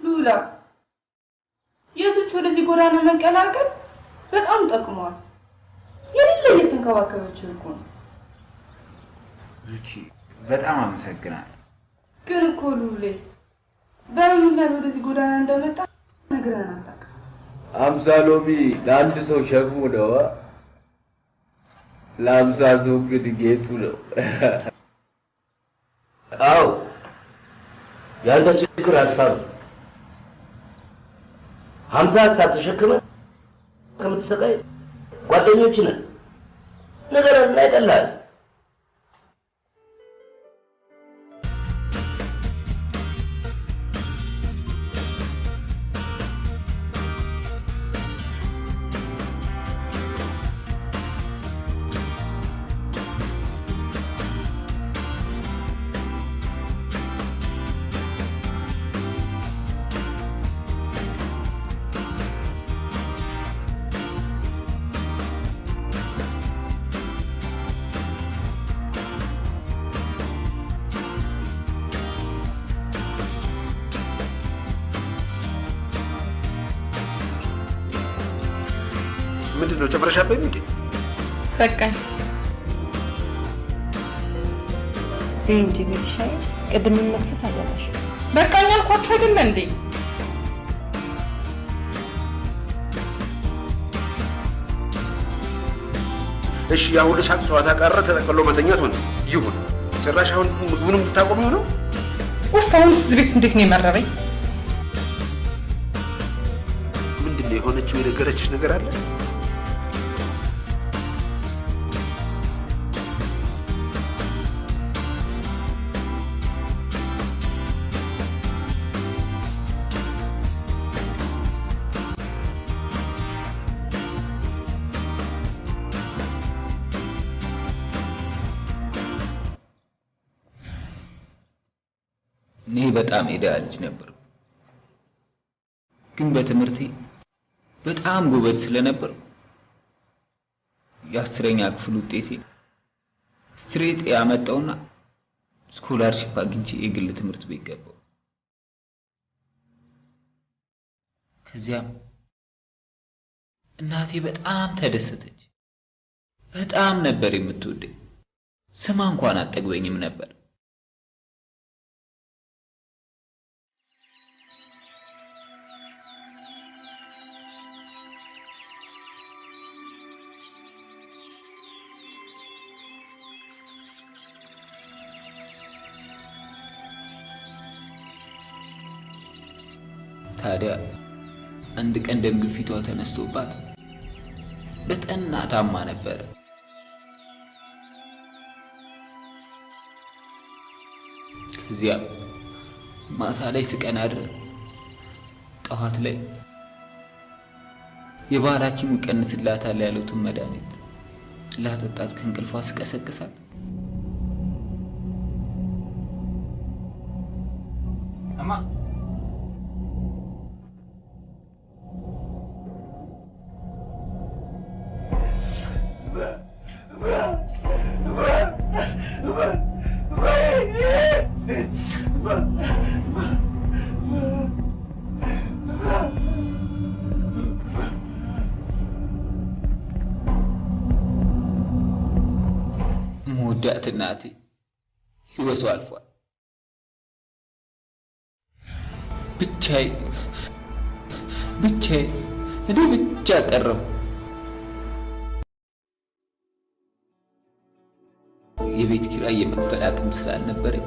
ሉላ የሱች ወደዚህ ጎዳና መቀላቀል በጣም ጠቅሟል። የሌለ እየተንከባከበችው እኮ ነው።
ዙቺ በጣም አመሰግናለሁ።
ግን እኮ ሉሌ በምን ምክንያት ወደዚህ ጎዳና እንደመጣ ነግረን አታውቅም።
አምሳ ሎሚ ለአንድ ሰው ሸክሙ ነው። ለአምሳ ሰው ግን ጌጡ ነው።
አዎ ያንተ ችግር ሀሳብ 50 ሀሳብ ተሸክመህ ከምትሰቃይ ጓደኞች ነን ነገር አይደለም።
ምንድነው ጨፍረሻበኝ እንዴ?
በቃኝ።
እንጂ ቤትሻይ ቅድም መክሰስ አለሽ።
በቃኝ አልኳችሁ አይደል እንዴ?
እሺ ያ ሁሉ ሳቅ ጨዋታ ቀረ፣ ተጠቅሎ መተኛት ሆነ። ይሁን ጭራሽ አሁን ምግቡንም ልታቆሚው ነው?
ኡፍ! አሁንስ እዚህ ቤት እንዴት ነው የመረረኝ?
ምንድን ነው የሆነችው? የነገረችሽ ነገር አለ?
እኔ በጣም የድሃ ልጅ ነበር፣ ግን በትምህርቴ በጣም ጎበዝ ስለነበር የ10ኛ ክፍል ውጤቴ ስትሬት ያመጣውና ስኮላርሺፕ አግኝቼ የግል ትምህርት ቤት ገባሁ። ከዚያም እናቴ በጣም ተደሰተች። በጣም ነበር የምትወደኝ። ስማ እንኳን አጠግበኝም ነበር። ታዲያ አንድ ቀን ደም ግፊቷ ተነስቶባት በጠና ታማ ነበር። ከዚያ ማታ ላይ ስቀን አድረን ጠዋት ላይ የባህል ሐኪሙ ይቀንስላታል ያሉትን መድኃኒት ላጠጣት ከእንቅልፏ ስቀሰቅሳት እማ ሞዳት እናቴ ህይወቷ አልፏል። ብቻዬ እኔ ብቻ ቀረሁ። የቤት ኪራይ የመክፈል አቅም ስላልነበረኝ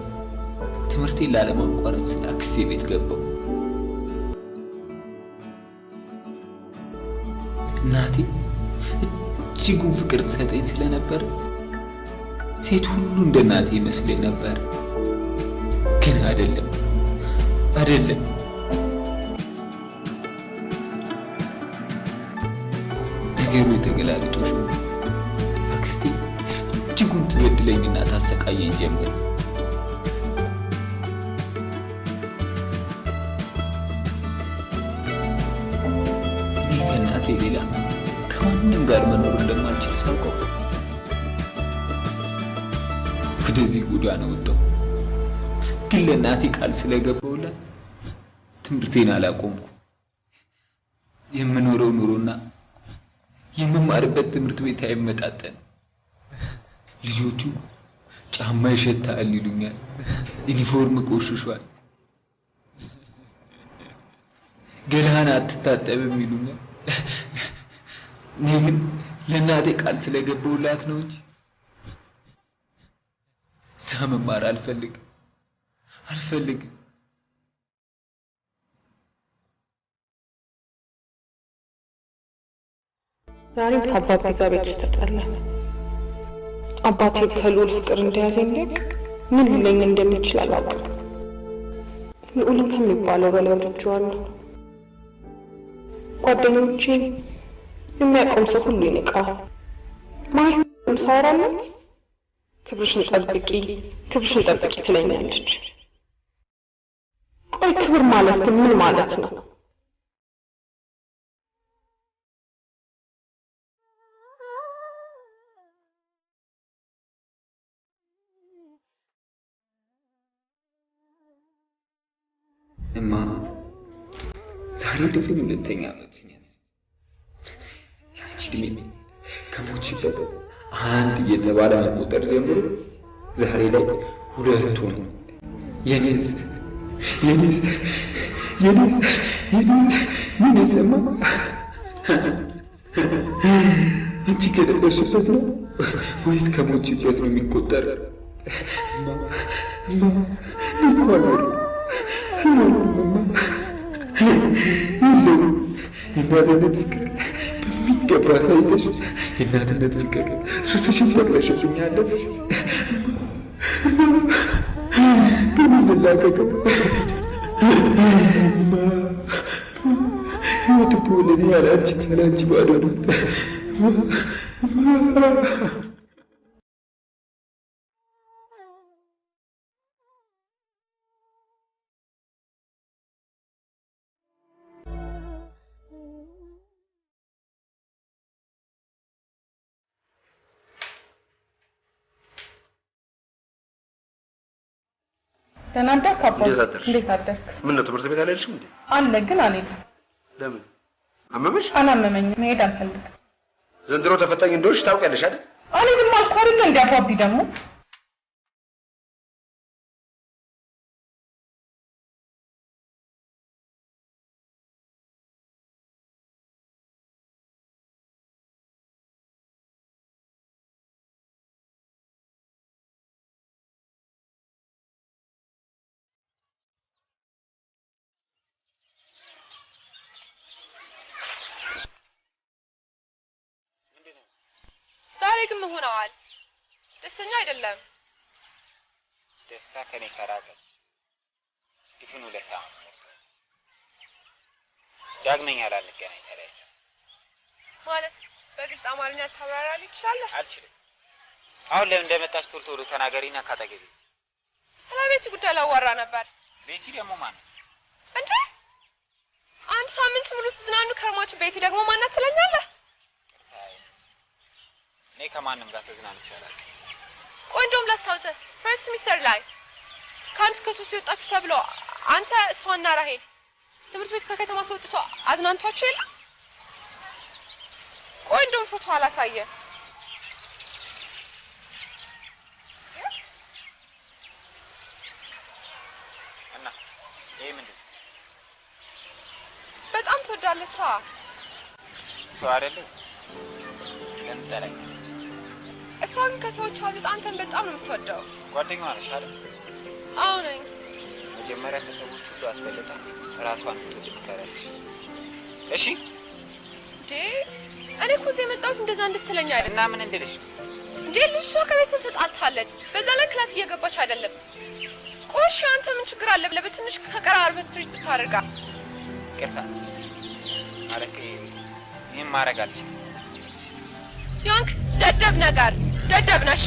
ትምህርቴን ላለማቋረጥ ስለ አክስቴ ቤት ገባሁ። እናቴ እጅጉን ፍቅር ትሰጠኝ ስለነበረ ሴት ሁሉ እንደ እናቴ ይመስለኝ ነበር። ግን አይደለም። ነገሩ የተገላቢጦሽ ነው። አክስቴ እጅጉን ትበድለኝና ታሰቃየኝ ጀመር። እኔ ከእናቴ ሌላ ከማንም ጋር መኖር እንደማልችል ሳውቀው ወደዚህ ጎዳና ወጣሁ። ግን ለእናቴ ቃል ስለገባሁላት ትምህርቴን አላቆምኩ። የምኖረው ኑሮና የምማርበት ትምህርት ቤት አይመጣጠንም። ልጆቹ ጫማ ይሸታል ይሉኛል፣ ዩኒፎርም ቆሽሿል፣ ገላህን አትታጠብም ይሉኛል። እኔ ግን ለእናቴ ቃል ስለገባሁላት ነው እንጂ እዛ መማር አልፈልግም።
ዛሬም ከአባቴ ጋር ቤት ውስጥ ተጣላን። አባቴ ከልዑል ፍቅር እንደያዘኝ ቢያውቅ ምን ሊለኝ እንደሚችል አላውቅም። ልዑልን ከሚባለው በላይ ወድጄዋለሁ። ጓደኞቼ የሚያውቀውም ሰው ሁሉ ይንቃል። ማይሆን ሳወራለት ክብርሽን ጠብቂ ትለኛለች። ቆይ ክብር ማለት ግን ምን ማለት ነው?
እማ ዛሬ ድፍን 2ኛ ዓመት ያንቺ እድሜ ከሞችበት አንድ እየተባለ መቆጠር ጀምሮ ዛሬ ላይ ሁለት ሆኑ። የኔስ ምን ይሰማ? አንቺ ከደረስሽበት ነው ወይስ ከሞችበት ነው የሚቆጠር? የእናትነት ፍቅር በሚገባ ሳይተሽ የእናትነት ፍቅር ሱስሽን ተቅለሽብኛለሽ። በምንላቀቅም ህይወት እኮ ለእኔ ያላንቺ ባዶ ነው።
ደህና አደርክ አባ? እንዴት አደርክ?
ምን ነው ትምህርት ቤት አልሄድሽም እንዴ?
አለ ግን አልሄድም።
ለምን? አመመሽ?
አላመመኝም፣ መሄድ አልፈልግም።
ዘንድሮ ተፈታኝ እንደሆንሽ ታውቂያለሽ አይደል?
አልሄድም አልኩ አይደል እንዴ አባቢ ደግሞ
ዛሬ ግን ምን ሆነዋል? ደስተኛ አይደለም።
ደስታ ከኔ ከራቀች ድፍን ሁለት ዓመት ዳግመኛ ላንገናኝ ተለያይተን።
ማለት በግልጽ አማርኛ ታብራራልኝ ትችላለህ?
አልችልም። አሁን ለምን እንደመጣሽ ቶሎ ቶሎ ተናገሪና ካጠገቤ።
ስለ ቤቲ ጉዳይ ላዋራ ነበር።
ቤቲ ደግሞ ማን ነው
እንዴ? አንድ ሳምንት ሙሉ ትዝናኑ ከርማችሁ ቤቲ ደግሞ ማናት ትለኛለህ?
እኔ ከማንም ጋር ተዝናንቼ አላውቅም።
ቆይ እንደውም ላስታውስህ፣ ፈርስት ሚስተር ላይ ከአንድ እስከ 3 የወጣችሁ ተብሎ አንተ እሷና ራሄል ትምህርት ቤት ከከተማ አስወጥቶ አዝናንቷችሁ የለ? ቆይ እንደውም ፎቶ አላሳየ።
እና ይሄ ምንድን ነው?
በጣም ትወዳለች።
እሷ አይደለም ለምን ጠላኛለች?
እሷ ግን ከሰዎች አብልጣ አንተን በጣም ነው የምትወደው።
ጓደኛዋ ነሽ አይደል?
አዎ ነኝ።
መጀመሪያ ከሰዎች ሁሉ አስበልጣ ራሷን እንድትወድ ትከራለች። እሺ
እንዴ እኔ እኮ እዚህ የመጣሁት እንደዛ እንድትለኝ አይደል?
እና ምን እንድልሽ
እንዴ? ልጅቷ ከቤተሰብ ተጣልታለች። በዛ ላይ ክላስ እየገባች አይደለም። ቆሽ አንተ ምን ችግር አለ ብለህ በትንሽ ተቀራርበህ ትሪት ብታደርጋ?
ይቅርታ ማለት ይሄን ማድረግ አልችልም።
ያንክ ደደብ ነገር ደደብ ነሽ።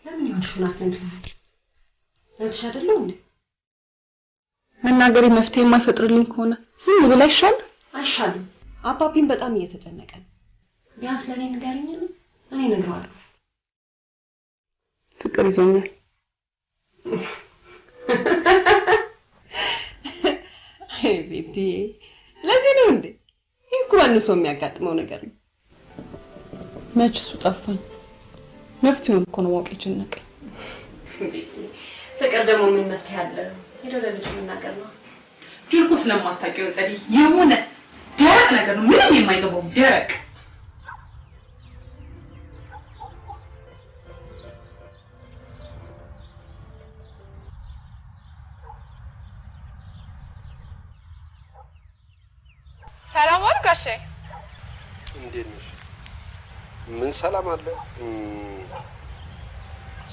ለምን ይሆንሽናት እንደሆነ ለሽ አይደለም እንዴ?
መናገሬ መፍትሄ የማይፈጥርልኝ ከሆነ ዝም ብላ ይሻል
አይሻልም? አባቢን በጣም እየተጨነቀ ነው። ቢያንስ ለኔ ንገሪኝ፣ እኔ እነግረዋለሁ።
ፍቅር ይዞኛል።
አይ ቤቲ፣ ለዚህ ነው እንዴ? ይሄ እኮ ማንም ሰው የሚያጋጥመው ነገር ነው።
መች እሱ ጠፋኝ። መፍትሄውን እኮ ነው ማወቅ የጨነቀኝ።
ፍቅር ደግሞ ምን መፍትሄ አለ? ሄዶ ለልጅ መናገር ነው።
ጅልቁ ስለማታውቂው ጸዲ የሆነ ደረቅ ነገር ነው፣ ምንም የማይገባው ደረቅ።
ሰላም ዋል ጋሼ።
እንዴት ነሽ? ምን ሰላም አለ?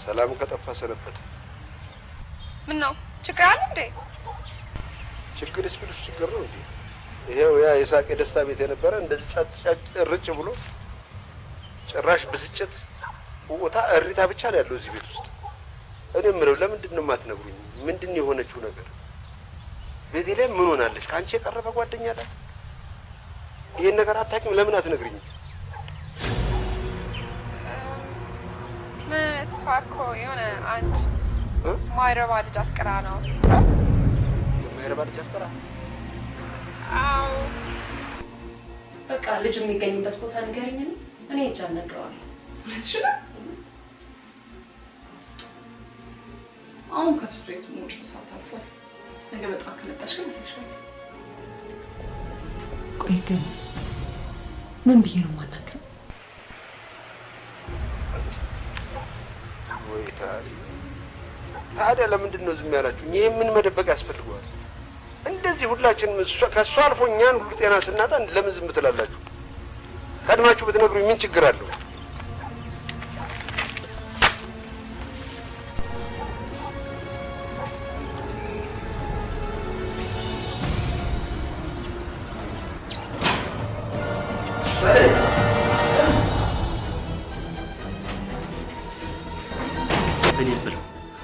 ሰላም ከጠፋ ሰነበት።
ምን ነው ችግር አለ እንዴ?
ችግርስ ብልሽ ችግር ነው እንዴ? ይሄው ያ የሳቅ የደስታ ቤት የነበረ እንደዚህ ጫጭ ርጭ ብሎ ጭራሽ ብስጭት ቦታ እሪታ ብቻ ነው ያለው እዚህ ቤት ውስጥ። እኔ የምለው ለምንድን ነው የማትነግሩኝ? ምንድን ነው የሆነችው ነገር? ቤቴ ላይ ምን ሆናለች? ከአንቺ የቀረበ ጓደኛ አላት? ይሄን ነገር አታውቂም? ለምን አትነግሪኝ?
ምን እሷ እኮ የሆነ አንድ ማይረባ ልጅ አፍቅራ ነው።
የማይረባ ልጅ አፍቅራ?
አዎ።
በቃ ልጅ የሚገኝበት ቦታ ንገረኝ፣ እኔ ሄጄ አናግረዋለሁ።
እሺ አሁን ከትምህርት ቤት መውጫ ሰዓት አልፏል። ነገ በጣም ከመጣሽ ግን መስለሻል።
ቆይ ግን ምን ብዬ ነው የማናግረው?
ወይ ታዲያ ለምንድን ነው ዝም ያላችሁ? ይሄ ምን መደበቅ ያስፈልገዋል? እንደዚህ ሁላችንም ከሷ አልፎ እኛን ሁሉ ጤና ስናጣ ለምን ዝም ትላላችሁ? ቀድማችሁ ብትነግሩኝ ምን ችግር አለው?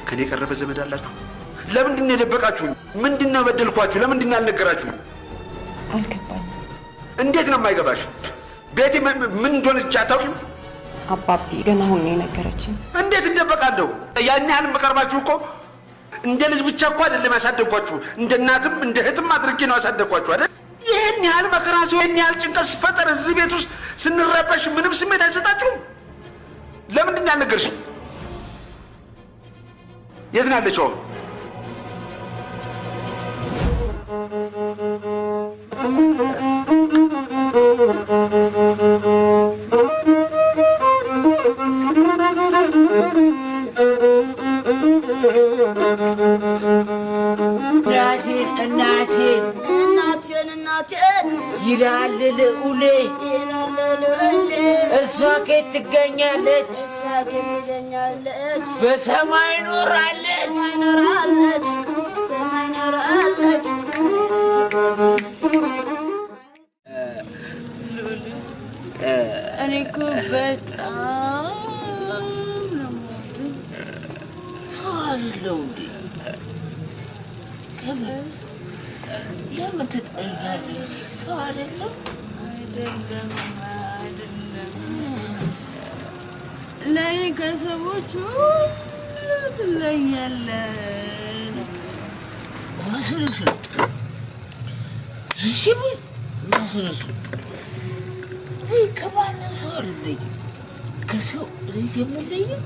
ከኔ ቀረበ ዘመድ አላችሁ? ለምንድን ነው የደበቃችሁኝ? ምንድን ነው በደልኳችሁ? ለምንድን ነው ያልነገራችሁኝ?
አልገባኝም።
እንዴት ነው የማይገባሽ? ቤቴ ምን እንደሆነች አታውቂም?
አባቢ ገና አሁን ነው የነገረችኝ።
እንዴት እንደበቃለሁ? ያን ያህል መቀርባችሁ እኮ እንደ ልጅ ብቻ እኮ አይደለም ያሳደግኳችሁ፣ እንደ እናትም እንደ እህትም አድርጌ ነው ያሳደግኳችሁ አይደል? ይህን ያህል መከራ ሲሆን ይህን ያህል ጭንቀት ሲፈጠር እዚህ ቤት ውስጥ ስንረበሽ ምንም ስሜት አይሰጣችሁም? ለምንድን ነው ያልነገርሽኝ? የት ነው ያለችው?
እናቴን ይላል ልዑሌ እሷ ከየት ትገኛለች? በሰማይ ኖራለች ሰማይ ኖራለች።
እኔ እኮ በጣም ነው
ሰው አይደለሁ እንዴ? ለምን ትጠይቃለች? ሰው አይደለም።
ለእኔ ከሰዎች ሁሉ ትለያለህ
መስሎሽ ነው? እሺ መስሎሽ ነው? እዚህ ከማንም ሰው አልለይም። ከሰው ልጅ የምለየው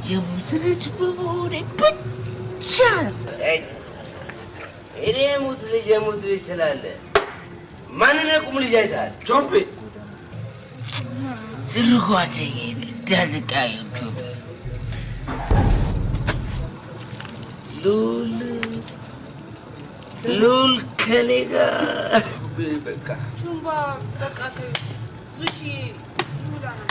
የሞት ልጅ በመሆኔ ብቻ ነው።
እኔ የሞት ልጅ ስላለ ማንን የቁም ልጅ አይተሃል?
ጆምቤ
ስር ጓደኛዬ እንዳንቃየም ጆምቤ ሉል ከኔ ጋር
በቃ
ቹምባ በቃ ዙቺ ሉላ ነው።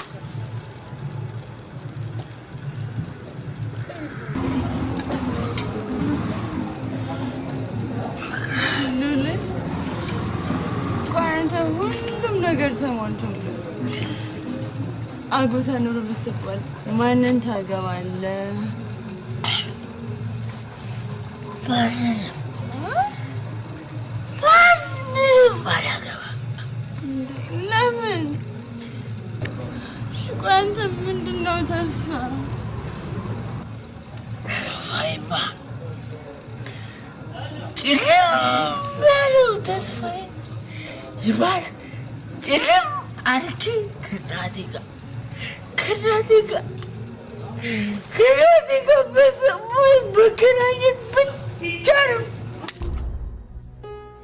ሉል ቆይ አንተ ሁሉም ነገር ተሟልቶልህ አግብታ ኑሮ ብትባል ማንን ታገባለህ?
ማንንም አላገባም።
ለምን? እሺ ቆይ አንተ ምንድን ነው ተስፋ?
ተስፋዬማ ጭልም ያለው ተስፋዬ ይባስ ጭልም አድርጌ ከእናቴ ጋር በሰማይ መገናኘት ብቻ ነው።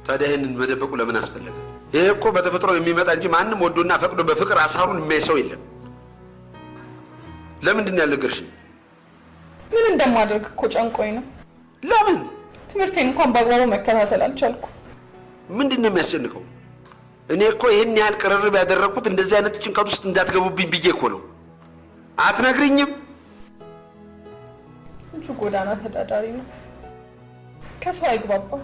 ታዲያ ይህንን መደበቁ ለምን አስፈለገ? ይሄ እኮ በተፈጥሮ የሚመጣ እንጂ ማንም ወዶና ፈቅዶ በፍቅር አሳሩን የሚያይ ሰው የለም። ለምንድን ነው ያልነገርሽኝ?
ምን እንደማደርግ እኮ ጨንቆኝ ነው።
ለምን?
ትምህርቴን እንኳን በአግባቡ መከታተል አልቻልኩ።
ምንድነው የሚያስጨንቀው? እኔ እኮ ይሄን ያህል ቅርርብ ያደረኩት እንደዚህ አይነት ጭንቀት ውስጥ እንዳትገቡብኝ ብዬ እኮ ነው። አትነግሪኝም?
እጁ ጎዳና ተዳዳሪ ነው። ከሰው አይግባባም።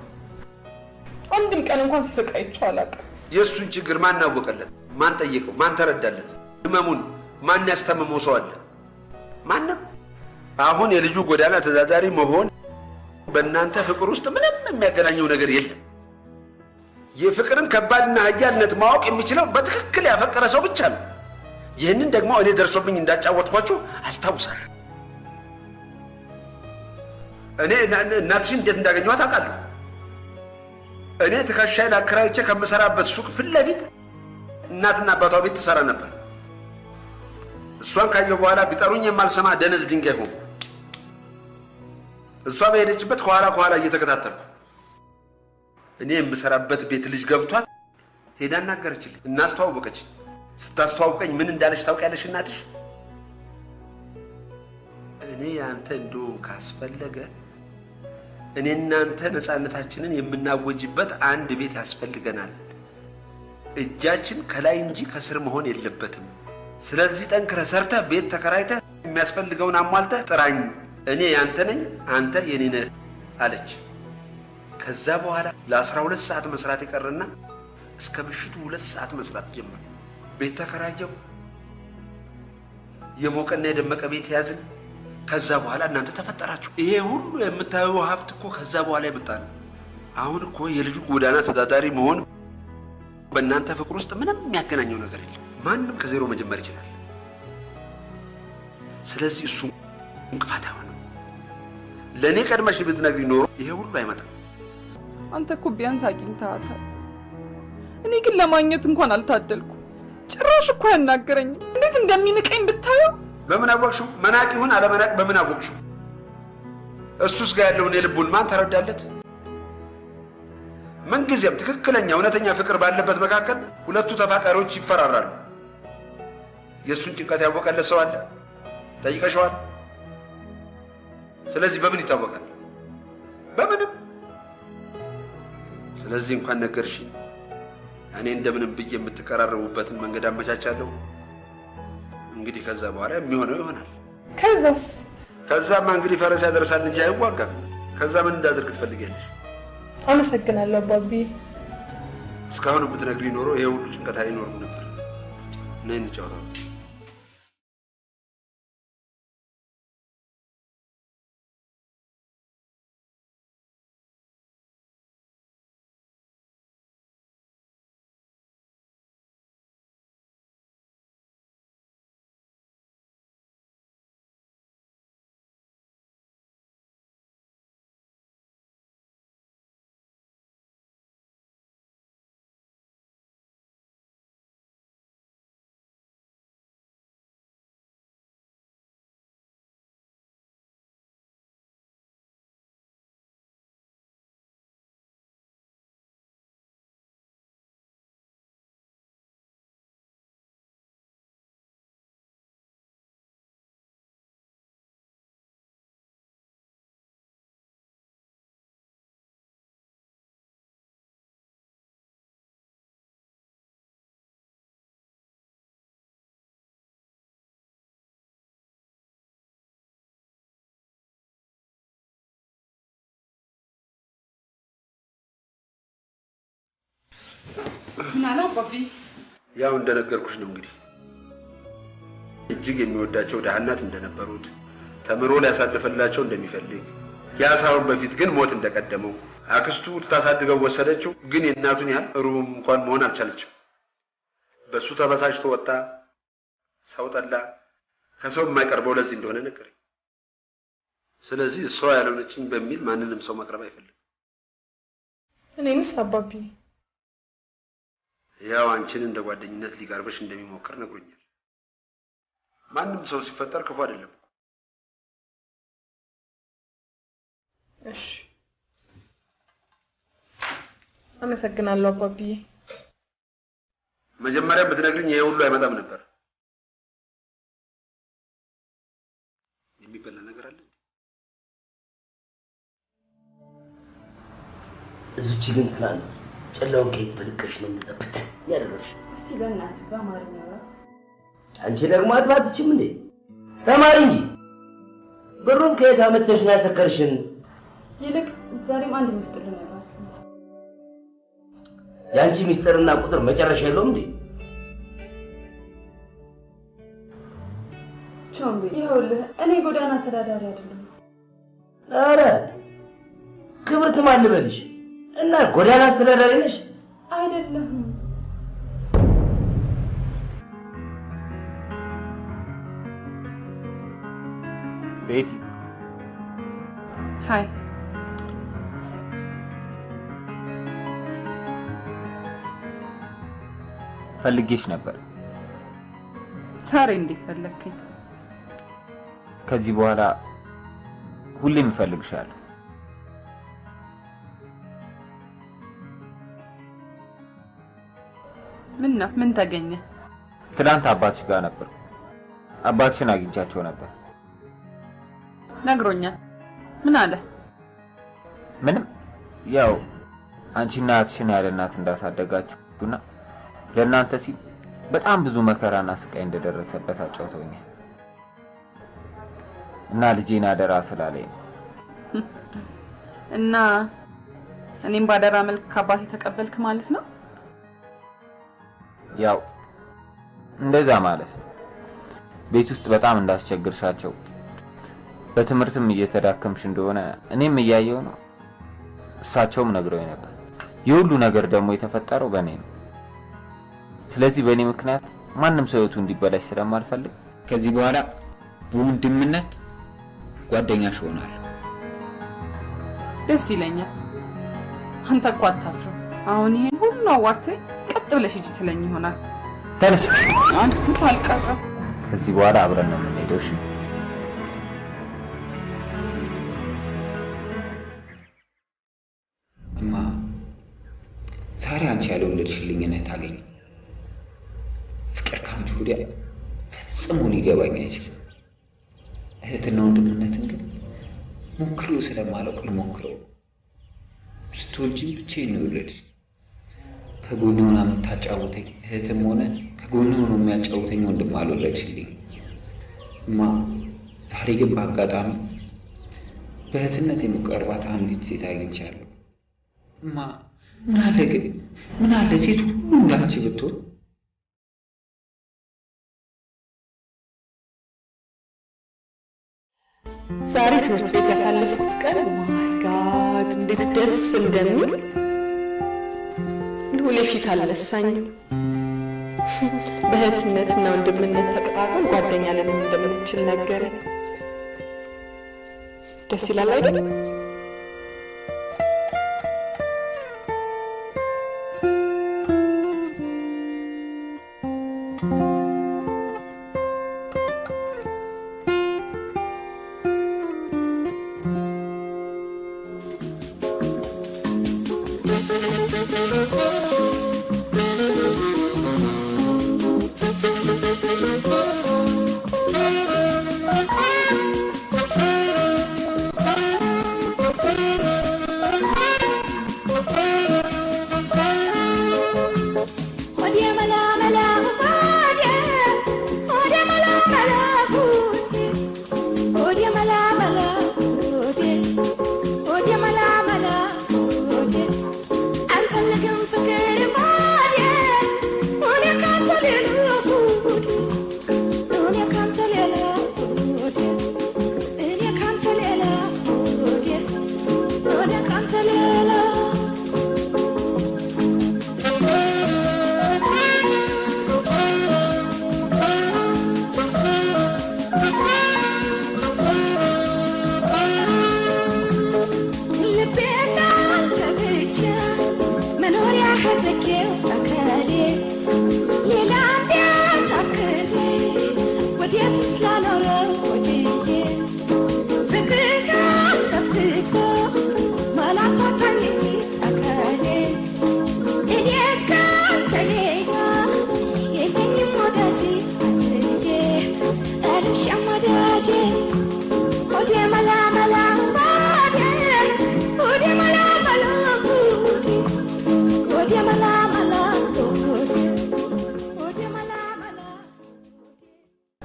አንድም ቀን እንኳን ሲስቅ አይቼው አላውቅም።
የእሱን ችግር ማን አወቀለት? ማን ጠየቀው? ማን ተረዳለት? ህመሙን ማን ያስተመመው ሰው አለ? ማንም። አሁን የልጁ ጎዳና ተዳዳሪ መሆን በእናንተ ፍቅር ውስጥ ምንም የሚያገናኘው ነገር የለም። የፍቅርን ከባድና ኃያልነት ማወቅ የሚችለው በትክክል ያፈቀረ ሰው ብቻ ነው። ይህንን ደግሞ እኔ ደርሶብኝ እንዳጫወትኳችሁ አስታውሳለሁ። እኔ እናትሽን እንዴት እንዳገኘኋት አውቃለሁ። እኔ ትከሻዬን አከራይቼ ከምሰራበት ሱቅ ፊት ለፊት እናትና አባቷ ቤት ትሰራ ነበር። እሷን ካየሁ በኋላ ቢጠሩኝ የማልሰማ ደነዝ ድንጋይ ሆንኩ። እሷ በሄደችበት ከኋላ እየተከታተልኩ እኔ የምሰራበት ቤት ልጅ ገብቷት ሄዳ አናገረችልኝ እና አስተዋወቀች። ስታስተዋውቀኝ ምን እንዳለች ታውቂያለሽ እናትሽ? እኔ ያንተ እንደውም ካስፈለገ እኔ እናንተ ነፃነታችንን የምናወጅበት አንድ ቤት ያስፈልገናል። እጃችን ከላይ እንጂ ከስር መሆን የለበትም። ስለዚህ ጠንክረህ ሰርተህ ቤት ተከራይተህ የሚያስፈልገውን አሟልተህ ጥራኝ። እኔ ያንተ ነኝ፣ አንተ የኔ ነህ አለች። ከዛ በኋላ ለ12 ሰዓት መስራት የቀረና እስከ ምሽቱ 2 ሰዓት መስራት ጀመር። ቤት ተከራየው፣ የሞቀና የደመቀ ቤት ያዝን። ከዛ በኋላ እናንተ ተፈጠራችሁ። ይሄ ሁሉ የምታየው ሀብት እኮ ከዛ በኋላ የመጣ ነው። አሁን እኮ የልጁ ጎዳና ተዳዳሪ መሆን በእናንተ ፍቅር ውስጥ ምንም የሚያገናኘው ነገር የለም። ማንም ከዜሮ መጀመር ይችላል። ስለዚህ እሱ እንቅፋት አይሆንም። ለእኔ ቀድመሽ ብትነግሪኝ ኖሮ ይሄ ሁሉ አይመጣም።
አንተ እኮ ቢያንስ አግኝተሃታል። እኔ ግን ለማግኘት እንኳን አልታደልኩ። ጭራሽ እኮ ያናገረኝም። እንዴት እንደሚንቀኝ ብታየው።
በምን አወቅሽው? መናቅ ይሁን አለመናቅ በምን አወቅሽው? እሱስ ጋር ያለውን የልቡን ማን ተረዳለት? ምንጊዜም ትክክለኛ እውነተኛ ፍቅር ባለበት መካከል ሁለቱ ተፋቃሪዎች ይፈራራሉ። የእሱን ጭንቀት ያወቀለት ሰው አለ? ጠይቀሽዋል? ስለዚህ በምን ይታወቃል? በምንም። ስለዚህ እንኳን ነገርሽኝ፣ እኔ እንደምንም ብዬ የምትቀራረቡበትን መንገድ አመቻቻለሁ። እንግዲህ ከዛ በኋላ የሚሆነው ይሆናል። ከዛማ እንግዲህ ፈረስ ያደርሳል እንጂ አይዋጋም። ከዛ ምን እንዳደርግ ትፈልጊያለሽ?
አመሰግናለሁ አባቢ።
እስካሁን ብትነግሪኝ ኖሮ ይሄ ሁሉ ጭንቀት አይኖርም ነበር። ነይ እንጫወታለን።
ምናለው አባቢ?
ያው እንደነገርኩሽ ነው እንግዲህ እጅግ የሚወዳቸው ደሃናት እንደነበሩት ተምሮ ሊያሳልፈላቸው እንደሚፈልግ ያ ሳይሆን በፊት ግን ሞት እንደቀደመው አክስቱ ልታሳድገው ወሰደችው። ግን የእናቱን ያህል ሩም እንኳን መሆን አልቻለችም። በሱ ተበሳጭቶ ወጣ፣ ሰው ጠላ። ከሰው የማይቀርበው ለዚህ እንደሆነ ነገረኝ። ስለዚህ እሷ ያልሆነችኝ በሚል ማንንም ሰው መቅረብ አይፈልግም።
እኔንስ አባቢ?
ያው አንቺን እንደ ጓደኝነት ሊቀርብሽ እንደሚሞክር ነግሮኛል። ማንም ሰው ሲፈጠር ክፉ አይደለም።
እሺ አመሰግናለሁ አባቢ።
መጀመሪያ ብትነግሪኝ ይሄ ሁሉ አይመጣም ነበር። የሚበላ ነገር አለ?
እዚች ግን ትናንት
ጨለውን ከየት በልቀሽ ነው እንደዘብት ያደረግሽ?
እስቲ በእናትህ በአማርኛ ነው።
አንቺ ደግሞ አትባትችም እንዴ? ተማሪ እንጂ ብሩን ከየት አመጣሽ ነው ያሰከርሽን?
ይልቅ ዛሬም አንድ ምስጢር ልነግራችሁ።
ያንቺ ምስጢርና ቁጥር መጨረሻ የለውም እንዴ?
ቾምቢ ይኸውልህ እኔ ጎዳና ተዳዳሪ አይደለም።
ኧረ ክብርት ማን ልበልሽ? እና ጎዳና አስተዳዳሪ ነሽ?
አይደለም።
ቤቲ
ሃይ
ፈልጌሽ ነበር።
ዛሬ እንዴት ፈለግከኝ?
ከዚህ በኋላ ሁሌም እፈልግሻለሁ።
ምን ተገኘ?
ትናንት አባትሽ ጋር ነበር። አባትሽን አግኝቻቸው ነበር።
ነግሮኛል። ምን አለ?
ምንም ያው አንቺና እህትሽን ያለ እናት እንዳሳደጋችሁና ለእናንተ ሲል በጣም ብዙ መከራና ስቃይ እንደደረሰበት አጫውተውኛል። እና ልጄን አደራ ስላለኝ
እና እኔም ባደራ መልክ ከአባቴ ተቀበልክ ማለት ነው?
ያው እንደዛ ማለት ነው። ቤት ውስጥ በጣም እንዳስቸግርሻቸው በትምህርትም እየተዳከምሽ እንደሆነ እኔም እያየው ነው። እሳቸውም ነግረውኝ ነበር። የሁሉ ነገር ደግሞ የተፈጠረው በእኔ ነው። ስለዚህ በእኔ ምክንያት ማንም ሰው ህይወቱ እንዲበላሽ ስለማልፈልግ ከዚህ በኋላ በወንድምነት ጓደኛሽ ሆናለሁ።
ደስ ይለኛል። አንተ እኮ አታፍርም። አሁን ይሄን ሁሉ አዋርተህ ቀጥ ብለሽ ሂጂ ትለኝ ይሆናል።
ተነሽ።
አንተ አልቀረም።
ከዚህ በኋላ አብረን ነው የምንሄደው። እሺ? እማ ዛሬ አንቺ ያልወለድሽልኝ እህት አገኘሁ። ፍቅር ካንቺ ወዲያ ፈጽሞ ሊገባኝ አይችልም። እህትና ወንድምነትን ግን ሞክሬው ስለማላውቅ ልሞክረው። ስትወልጂኝ ብቻዬን ነው የወለድሽ። ከጎኔ ሆና የምታጫውተኝ እህትም ሆነ ከጎኔ ሆኖ የሚያጫውተኝ ወንድም አልወለድሽልኝ እማ። ዛሬ ግን በአጋጣሚ በእህትነት የምቀርባት አንዲት ሴት አግኝቻለሁ እማ። ምን አለ ሴት ሁሉ እንዳንቺ ብትሆን።
ዛሬ ትምህርት ቤት ያሳለፍኩት ቀን ማይ ጋድ እንዴት ደስ እንደሚል ልዑል ፊት አልነሳኝም። በእህትነትና ወንድምነት ተቀራርበን ጓደኛ ለምን እንደምንችል ነገረኝ። ደስ ይላል አይደል?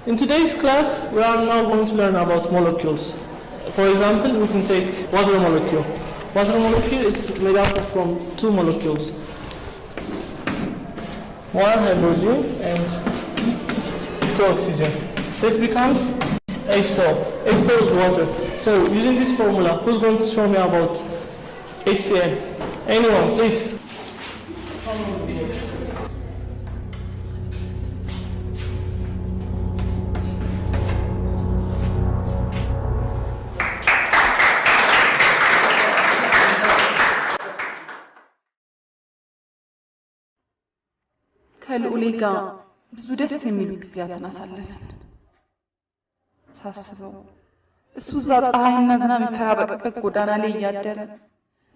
In today's class, we are now going to learn about molecules. For example, we can take water molecule. Water molecule is made up from 2 molecules. One hydrogen and 2 oxygen. This becomes H2O. H2O is water. So, using this formula, who's going to show me about HCl? Anyone, please.
ከልዑሌ ጋር ብዙ ደስ የሚሉ ጊዜያትን አሳለፍን። ሳስበው እሱ እዛ ፀሐይና ዝናብ የሚፈራረቅበት ጎዳና ላይ እያደረ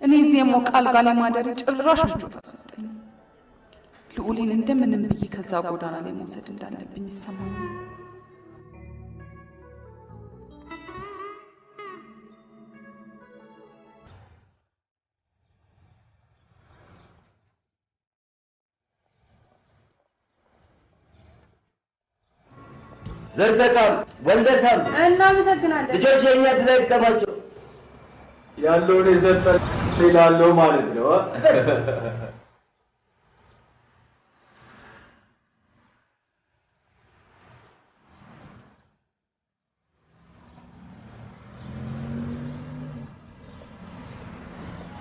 እኔ እዚህ የሞቀ አልጋ ላይ ማደር ጭራሽ ምቾት አልሰጠኝም። ልዑሌን እንደምንም ብዬ ከዛ ጎዳና ላይ መውሰድ እንዳለብኝ ይሰማኛል።
ዘርተካም ወልደሳም
እናመሰግናለን።
ልጆች የኛ ድላይ ተማቸው
ያለውን የዘፈን ይላለው ማለት ነው።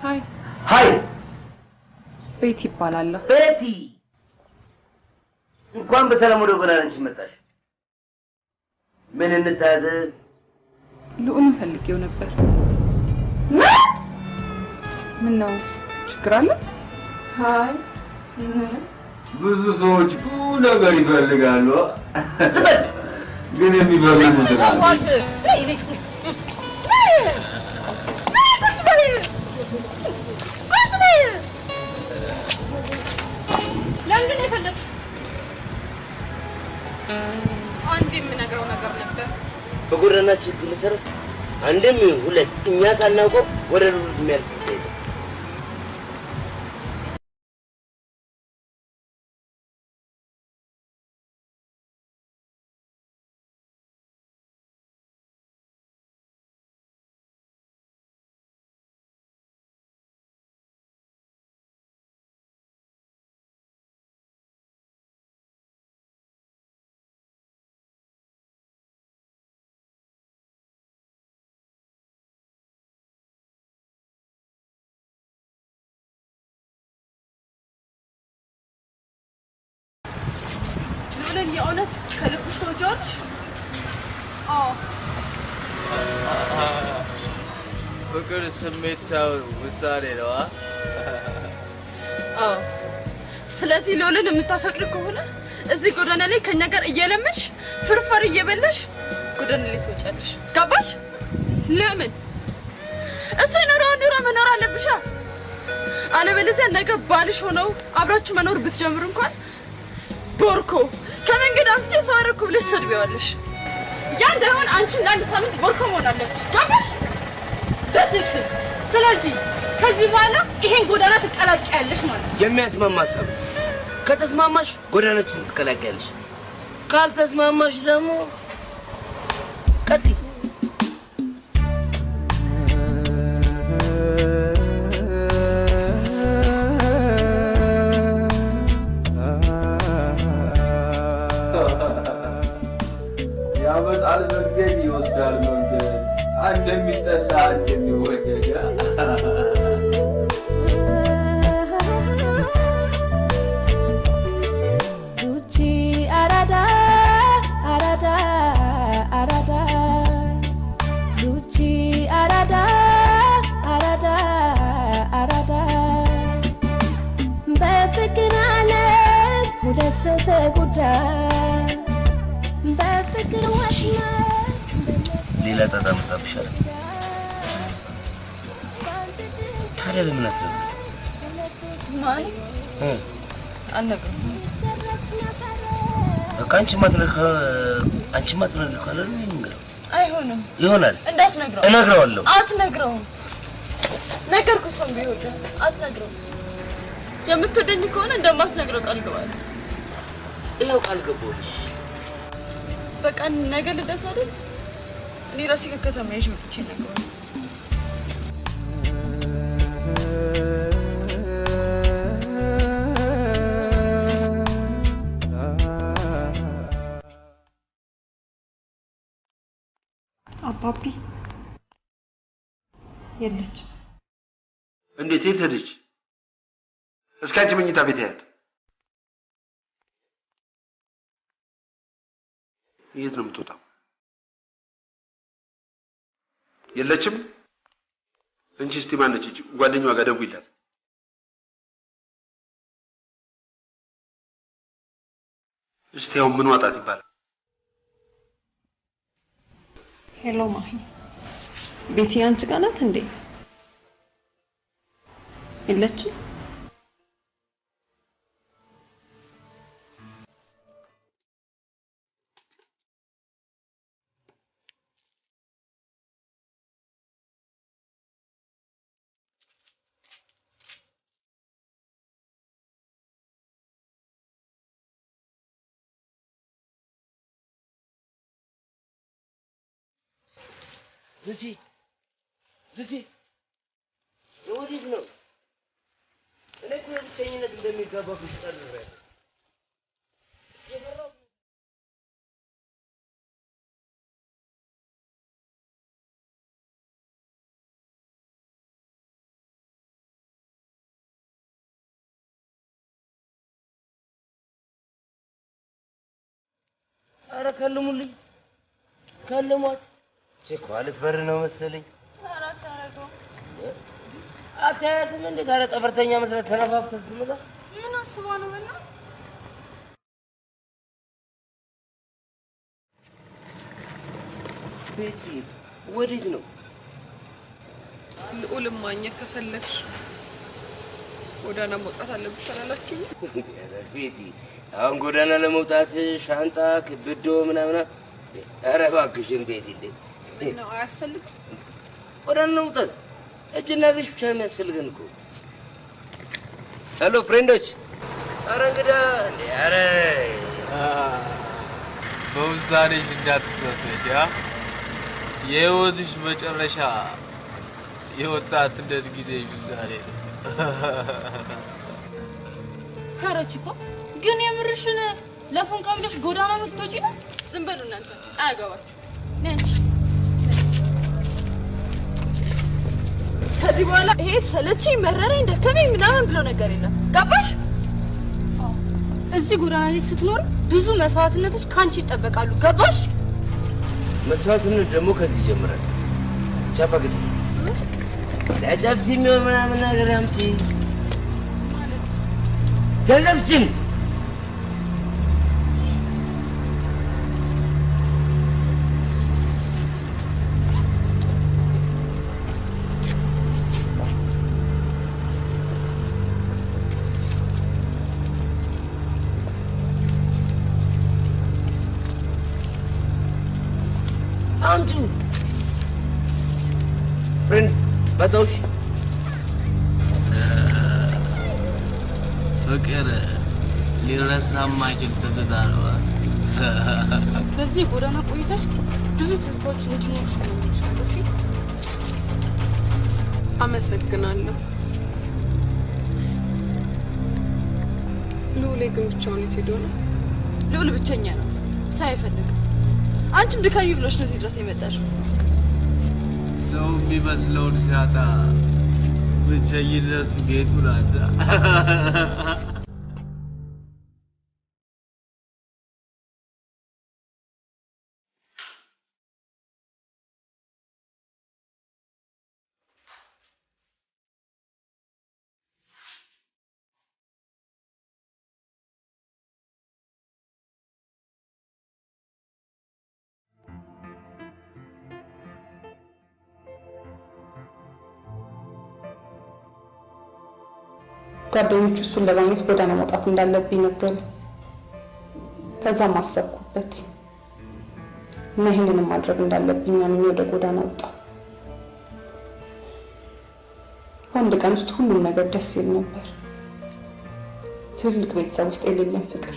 ሃይ
ሃይ
ቤቲ ይባላል።
ቤቲ እንኳን በሰላም ወደ ጎዳናችን መጣሽ። ምን እንታዘዝ?
ልዑልን ፈልጌው ነበር። ምን ነው ችግር አለ?
ሃይ
ብዙ ሰዎች ብዙ ነገር ይፈልጋሉ፣ ግን የሚፈልጉት
ለምንድን ነው የፈለግሽው? አንድ የምነግረው ነገር ነበር።
በጎዳናችን መሰረት አንድም ሁለት እኛ ሳናውቀው ወደ ሩል የሚያልፍ
የእውነት ከልብሽ ተወጃለሽ? አዎ።
ፍቅር ስሜት ሳይሆን ውሳኔ ነው።
አዎ። ስለዚህ ልዑልን የምታፈቅሪ ከሆነ እዚህ ጎዳና ላይ ከኛ ጋር እየለመንሽ ፍርፍር እየበላሽ ጎዳና ላይ ትወጫለሽ። ገባሽ? ለምን? እሱ የኖረውን ኑሮ መኖር አለብሻ። አለበለዚያ ነገ ባልሽ ሆነው አብራችሁ መኖር ብትጀምሩ እንኳን ቦርኮ ከመንገድ አንስቼ ሰው አደረኩ ብለሽ ትሰድቢዋለሽ። ያ እንዳይሆን አንቺ ለአንድ ሳምንት ቦርኮ መሆን አለብሽ። ገባሽ? በትክክል። ስለዚህ ከዚህ በኋላ ይሄን ጎዳና ትቀላቀያለሽ ማለት ነው።
የሚያስማማ ሀሳብ። ከተስማማሽ ጎዳናችን ትቀላቀያለሽ፣ ካልተስማማሽ ደግሞ ቀጥይ።
ያመጣል መንገድ ይወስዳል መንገድ እንደሚጠላ እንደሚወደድ
ዙቺ አራዳ አራዳ አራዳ ዙቺ አራዳ አራዳ አራዳ በፍቅር ዓለም ሁለት ሰው ተጎዳ በፍቅር ወሽና
ሌላ ጣጣ መጣብሻል። ታዲያ ለምን አትነግሪኝ?
ማን አልነግርም።
በቃ አንቺ ማትነግሪው ካለ ንገረው።
አይሆንም።
ይሆናል።
እንዳትነግረው።
እነግረዋለሁ።
አትነግረውም። ነገርኩት ቢሆን አትነግረውም። የምትወደኝ ከሆነ እንደማትነግረው ቃል ገባለሁ።
ይኸው ቃል ገባሁልሽ።
በቃ ነገ ልደቱ አይደል? እኔ ራሴ ከከተማ ይዤ ወጥቼ ነበር።
አባቢ የለችም።
እንዴት የት ሄደች? እስኪ አንቺ መኝታ ቤት ያት የት ነው የምትወጣው? የለችም እንጂ እስቲ ማነች እቺ ጓደኛዋ ጋር ደውይላት። እስቲ ያው ምን ዋጣት ይባላል?
ሄሎ ማሂ፣ ቤቲ አንቺ ጋር ናት እንዴ? የለችም?
ዝጂ ወዴት ነው? እኔ እኮ የብቸኝነት እንደሚገባ ብትጠርረ ኧረ ከልሙልኝ ከልሟት ቸኳልት በር ነው መሰለኝ።
አራት አረገው
አታያትም እንዴ? ታዲያ ጠፈርተኛ መስለት ተነፋፍተህ ስትመጣ
ምን አስባ ነው? በላ
ቤቲ ወዴት ነው?
ልዑል ማግኘት ከፈለግሽ ጎዳና መውጣት አለብሽ አላላችሁኝ?
ቤቲ አሁን ጎዳና ለመውጣት ሻንጣ ክብዶ ምናምን ኧረ እባክሽን ቤቲ
ነው አያስፈልግም።
ጎዳና ለመውጣት እጅና እግርሽ ብቻ ነው የሚያስፈልገን እኮ። ሄሎ ፍሬንዶች፣ ኧረ እንግዳ እንዴ! ኧረ
በውሳኔሽ እንዳትሳሳች። የህይወትሽ መጨረሻ የወጣትነት ጊዜሽ ውሳኔ ነው።
ኧረ ቺኮ ግን የምርሽን ለፉንቃ ብለሽ ጎዳና ነው ልትወጪ ነው? ዝም በሉ እናንተ አያገባችሁ። ነንቺ ከዚህ በኋላ ይሄ ሰለችኝ፣ መረረኝ፣ ደከመኝ ምናምን ብሎ ነገር የለም። ገባሽ? እዚህ ጎዳና ላይ ስትኖር ብዙ መስዋዕትነቶች ካንቺ ይጠበቃሉ። ገባሽ?
መስዋዕትነት ደግሞ ከዚህ ይጀምራል። ቻፓግድ ለጨብሲ የሚሆን ምናምን ነገር አምጪ
ማለት
ገንዘብ ስጭኝ። አምጪ ፍሬንድስ በተውሽ
ፍቅር ሊረሳ የማይችል ትዝታ ነው።
በዚህ ጎዳና ቆይታሽ ብዙ ትዝታዎችን እንድትኖርሽ ነው የሚሻለው። እሺ
አመሰግናለሁ። ልዑሌ ግን ብቻውን የት ሄዶ ነው?
ልዑል ብቸኛ ነው፣ ሰው አይፈልግም። አንቺም ድካሚ ብሎሽ ነው እዚህ ድረስ የመጣሽው።
ሰው የሚመስለውን ሲያጣ ብቸኝነቱ ጌቱ ናት።
ጓደኞቹ እሱን ለማግኘት ጎዳና መውጣት እንዳለብኝ ነገሩ። ከዛም አሰብኩበት እና ይሄንን ማድረግ እንዳለብኝ አምኜ ወደ ጎዳና ወጣ። አንድ ቀን ውስጥ ሁሉም ነገር ደስ ይል ነበር። ትልቅ ቤተሰብ ውስጥ የሌለን ፍቅር፣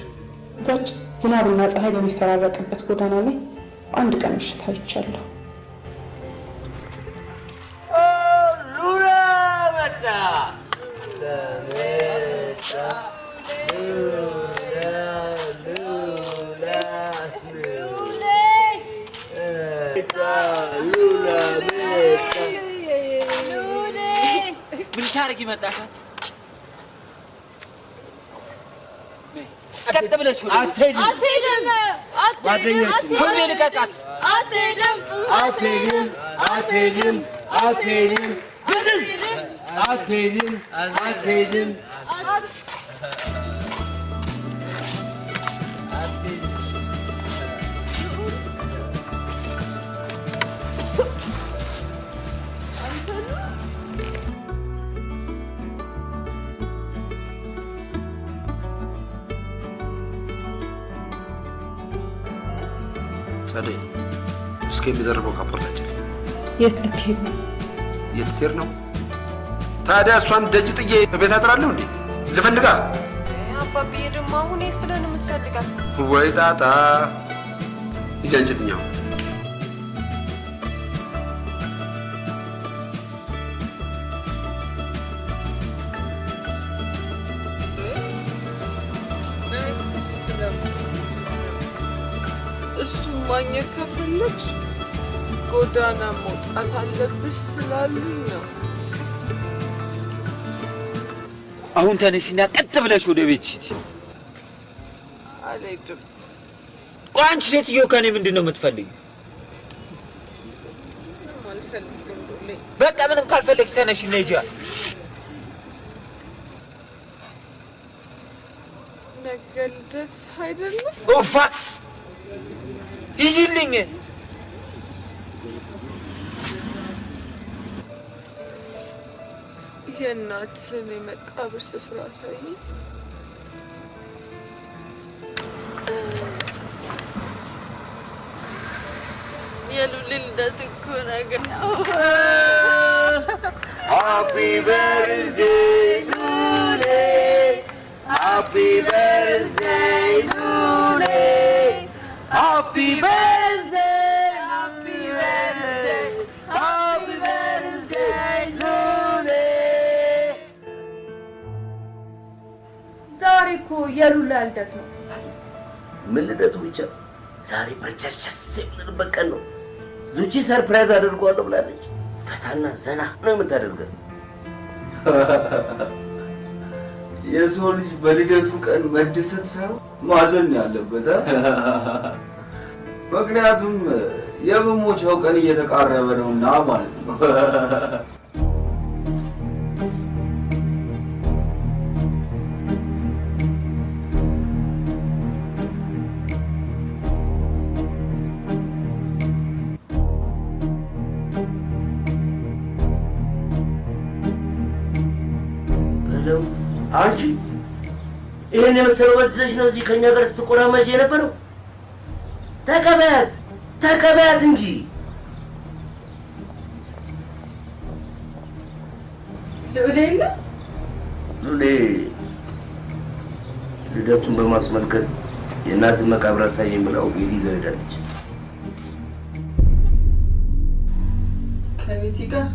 እዛች
ዝናብና ፀሐይ በሚፈራረቅበት ጎዳና ላይ አንድ ቀን ምሽት አይቻለሁ።
ሉላ መጣ ለመጣ
ምን ታርጊ መጣሻት? ቀጥ ብለሽ ወደ
አትሄድም
ጓደኛችን ቶሎ ልቀቃት።
አትሄድም አትሄድም አትሄድም አትሄድም አትሄድም አትሄድም
ጸደይ እስከ የሚደረገው ካፖርታችን
የት ልትሄድ ነው?
የት ልትሄድ ነው? ታዲያ እሷን ደጅ ጥዬ ቤት አጥራለሁ እንዴ? ልፈልጋ
አባብዬ ደግሞ አሁን የት ብለን የምትፈልጋት?
ወይ ጣጣ ይጀንጭጥኛው
እሱን ማግኘት ከፈለግሽ ጎዳና መውጣት አለብሽ ስላሉኝ ነው።
አሁን ተነሽና ቀጥ ብለሽ ወደ ቤት ሂጂ።
አልሄድም።
ቆይ አንቺ ሴትዮ ከኔ ምንድን ነው የምትፈልጊው?
ምንም አልፈልግም ሉሌ።
በቃ ምንም ካልፈለግሽ ተነሽና ሂጂ።
ነገ ልደት አይደለም?
ኡፋ ሂጂልኝ።
የእናትህን የመቃብር ስፍራ አሳይ። የሉሌ ልደት እኮ ነገር ነው።
Happy birthday Lule Happy birthday Lule Happy birthday Happy birthday Happy birthday Lule
ዛሬ እኮ የሉላ ልደት ነው።
ምን ልደቱ ብቻ ዛሬ በርቸስቸስ የምንልበት ቀን ነው። ዙቺ ሰርፕራይዝ አድርጓለሁ ብላለች። ፈታና ዘና ነው የምታደርገው።
የሰው ልጅ በልደቱ ቀን መደሰት ሳይሆን ማዘን ያለበት። ምክንያቱም የመሞቻው ቀን እየተቃረበ ነውና ማለት ነው።
አንቺ ይሄን የመሰለው ወዝሽ ነው እዚህ ከኛ ጋር ስትቆራመጅ የነበረው? ተቀበያት እንጂ። ሉሌ ልደቱን በማስመልከት የእናትን መቃብር አሳየኝ ብላው ቤቲ ይዘው ሄዳለች።
ከቤቲ ጋር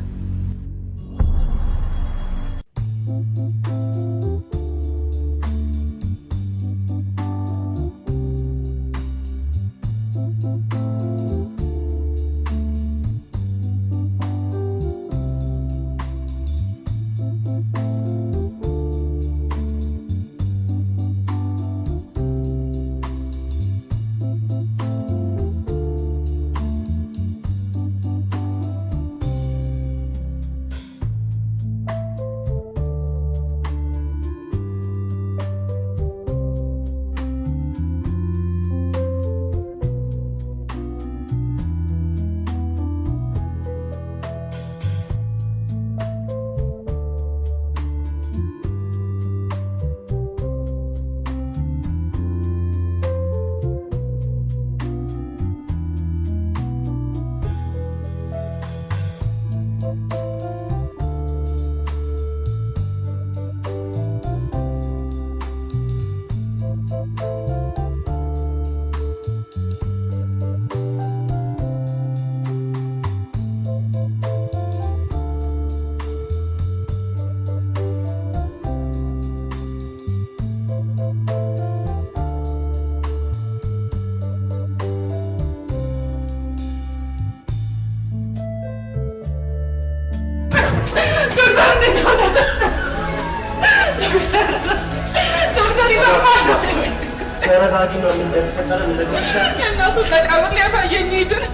ተረጋጊና ምን እንደተፈጠረ ልነግርሽ።
የእናቱ መቃብር ሊያሳየኝ ሄድን።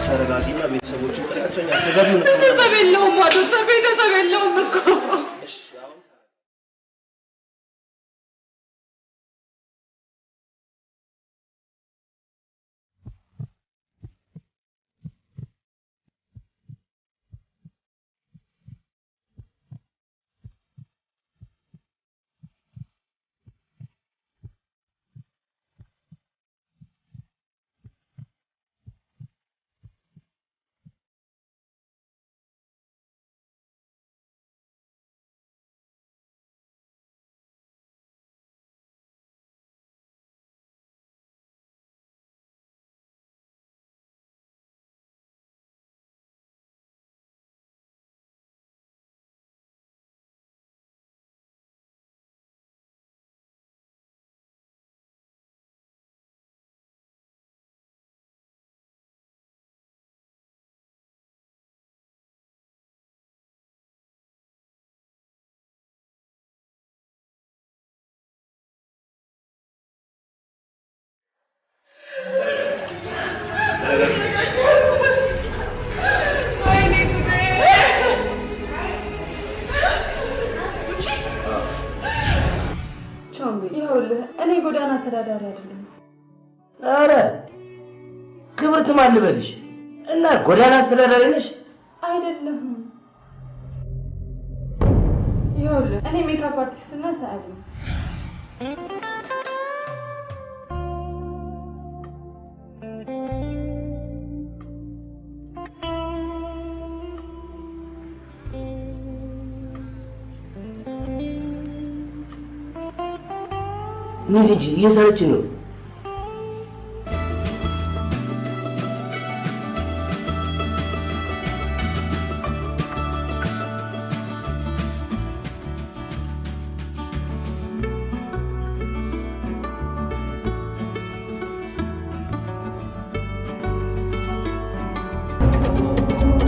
ተረጋጊና ቤተሰቦችን ጥሪያቸው ያዘጋጁ ነው።
ተበላው ማዶ ተበላው እኮ እኔ ጎዳና ተዳዳሪ አይደለም።
አረ ክብርት ማን ልበልሽ? እና ጎዳና ተዳዳሪ ነሽ?
አይደለም። ይኸውልህ እኔ ሜካፕ አርቲስት እና ሰዓሊ ነኝ።
ምን ልጅ እየሰራች ነው?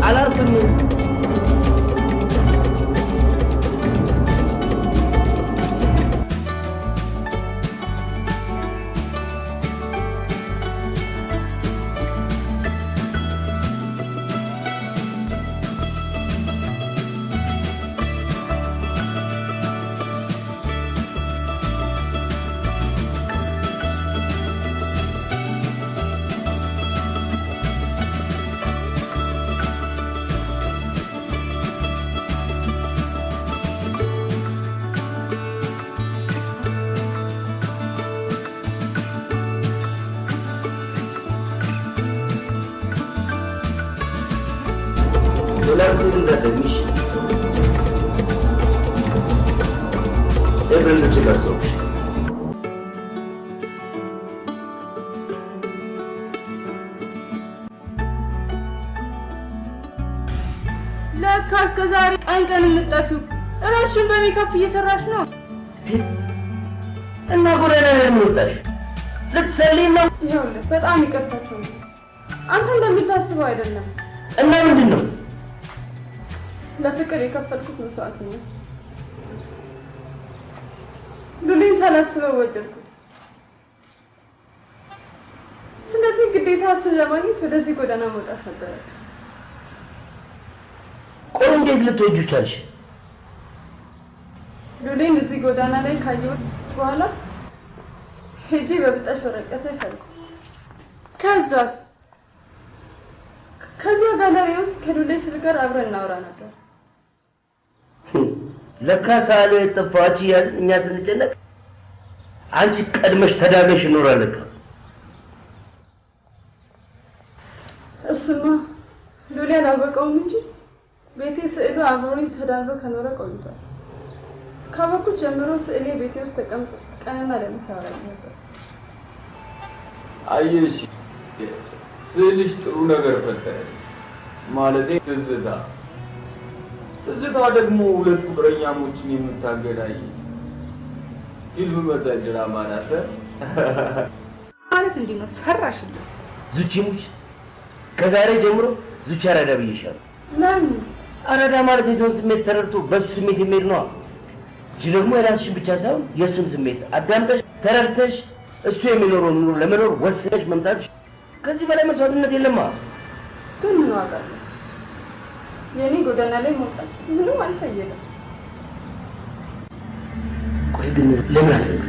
አላርፍም። ዶላርትን እንዳደምሽ ኤብረን ተጨቃሰውሽ
ለካ እስከ ዛሬ ቀን የምትጠፊው እራስሽን በሜካፕ እየሰራሽ ነው
እና ጎዳና ላይ ወጣሽ ልትሰልይ ነው?
ይኸውልህ በጣም ይቅርታችሁ አንተ እንደምታስበው አይደለም።
እና ምንድነው?
ለፍቅር የከፈልኩት መስዋዕት ነው። ሉሊን ሳላስበው ወደድኩት። ስለዚህ ግዴታ እሱን ለማግኘት ወደዚህ ጎዳና መውጣት ነበር።
ቆይ እንዴት ልትወጂው ቻልሽ?
ሉሊን እዚህ ጎዳና ላይ ካየሁት በኋላ ሄጄ በብጣሽ ወረቀት ላይ ሳልኩት። ከዚያ ጋለሪ ውስጥ ከሉሌ ስል ጋር አብረን እናወራ ነበር።
ለካ ሳሉ የጠፋች ያል እኛ ስንጨነቅ አንቺ ቀድመሽ ተዳመሽ ይኖራል።
እሱማ ሉሌ አላወቀውም እንጂ ቤቴ ስዕሉ አብሮኝ ተዳምሮ ከኖረ ቆይቷል። ካወቅኩት ጀምሮ ስዕሌ ቤቴ ውስጥ ተቀምጦ ቀንና ሌሊት ያወራኝ ነበር።
አየሽ ስዕልሽ ጥሩ ነገር ፈጠረች ማለቴ ትዝታ ደግሞ ሁለት ፍቅረኛሞችን የምታገናኝ ፊልም መሳይ ድራማ ናት
ማለት እንዲህ ነው ሰራሽልኝ።
ዙቺሙች ከዛሬ ጀምሮ ዙቺ አራዳ ብዬሻለሁ።
ለምን?
አራዳ ማለት የሰው ስሜት ተረድቶ በሱ ስሜት የሚሄድ ነው። እጅ ደግሞ የራስሽን ብቻ ሳይሆን የእሱን ስሜት አዳምጠሽ ተረድተሽ እሱ የሚኖረው ኑሮ ለመኖር ወስነሽ መምጣትሽ ከዚህ በላይ መስዋዕትነት የለማ።
ግን ምን ዋጋ አለው? የኔ ጎዳና ላይ መውጣት ምንም አልፈየደም።
ቆይ ግን ለምን አትፈልግ?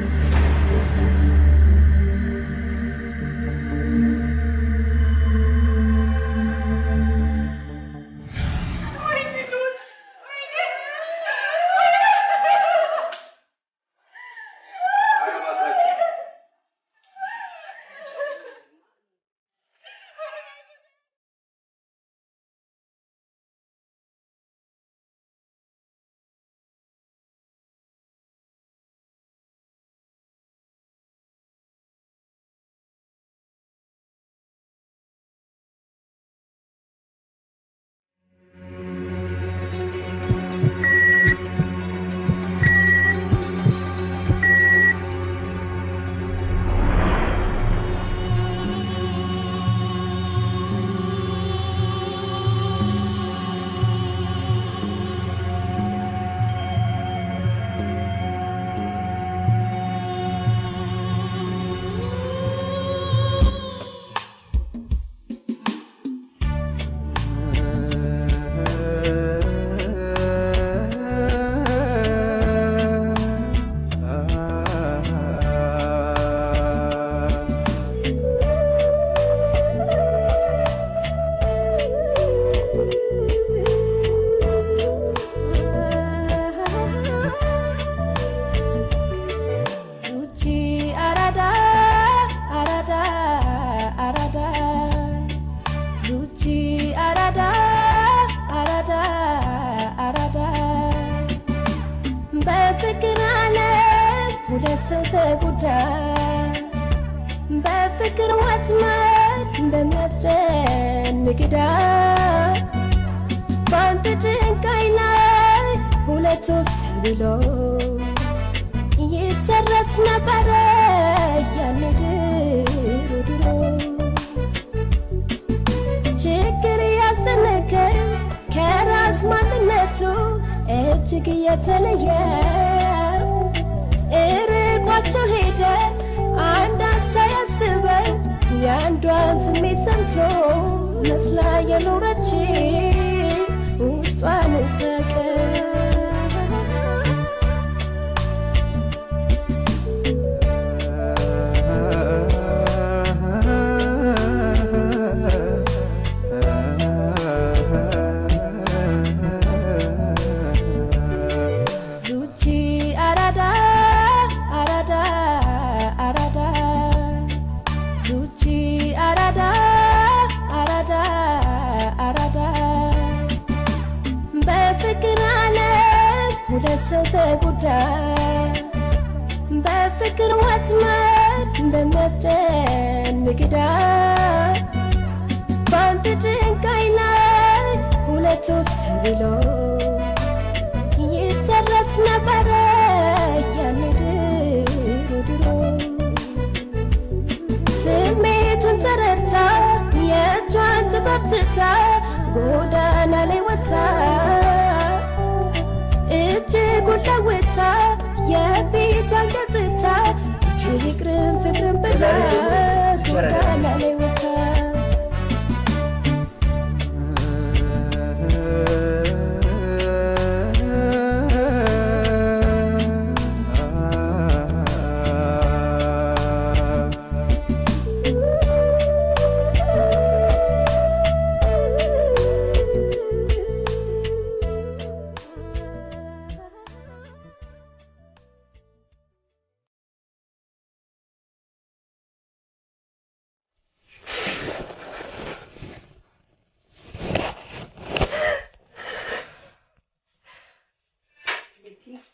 ቤቲ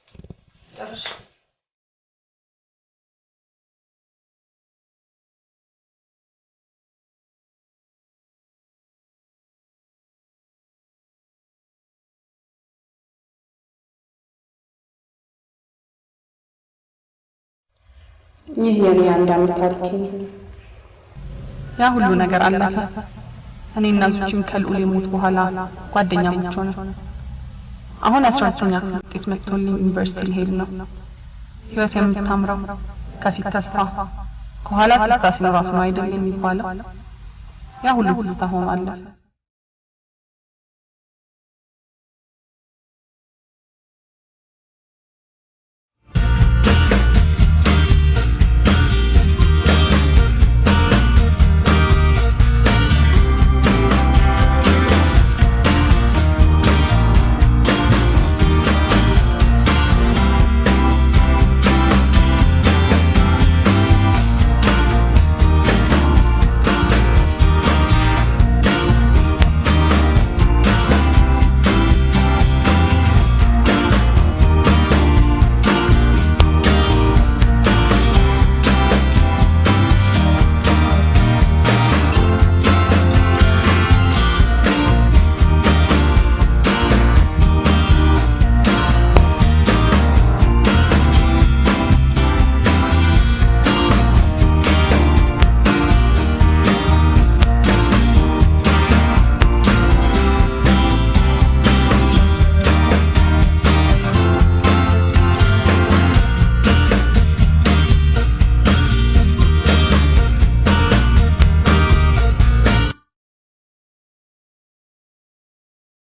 ጨርሽ
ይህ የኔ አንድ አመት ታሪክ ያ ሁሉ ነገር አለፈ። እኔና ዙቺም ከልዑል ሞት በኋላ ጓደኛሞች ሆነን አሁን 12ኛ ክፍል ውጤት መጥቶልኝ ዩኒቨርሲቲ ልሄድ ነው። ህይወት የምታምረው ከፊት ተስፋ ከኋላ ትስታ ሲኖራት ነው አይደል የሚባለው? ያ ሁሉ ትስታ ሆኖ አለፈ።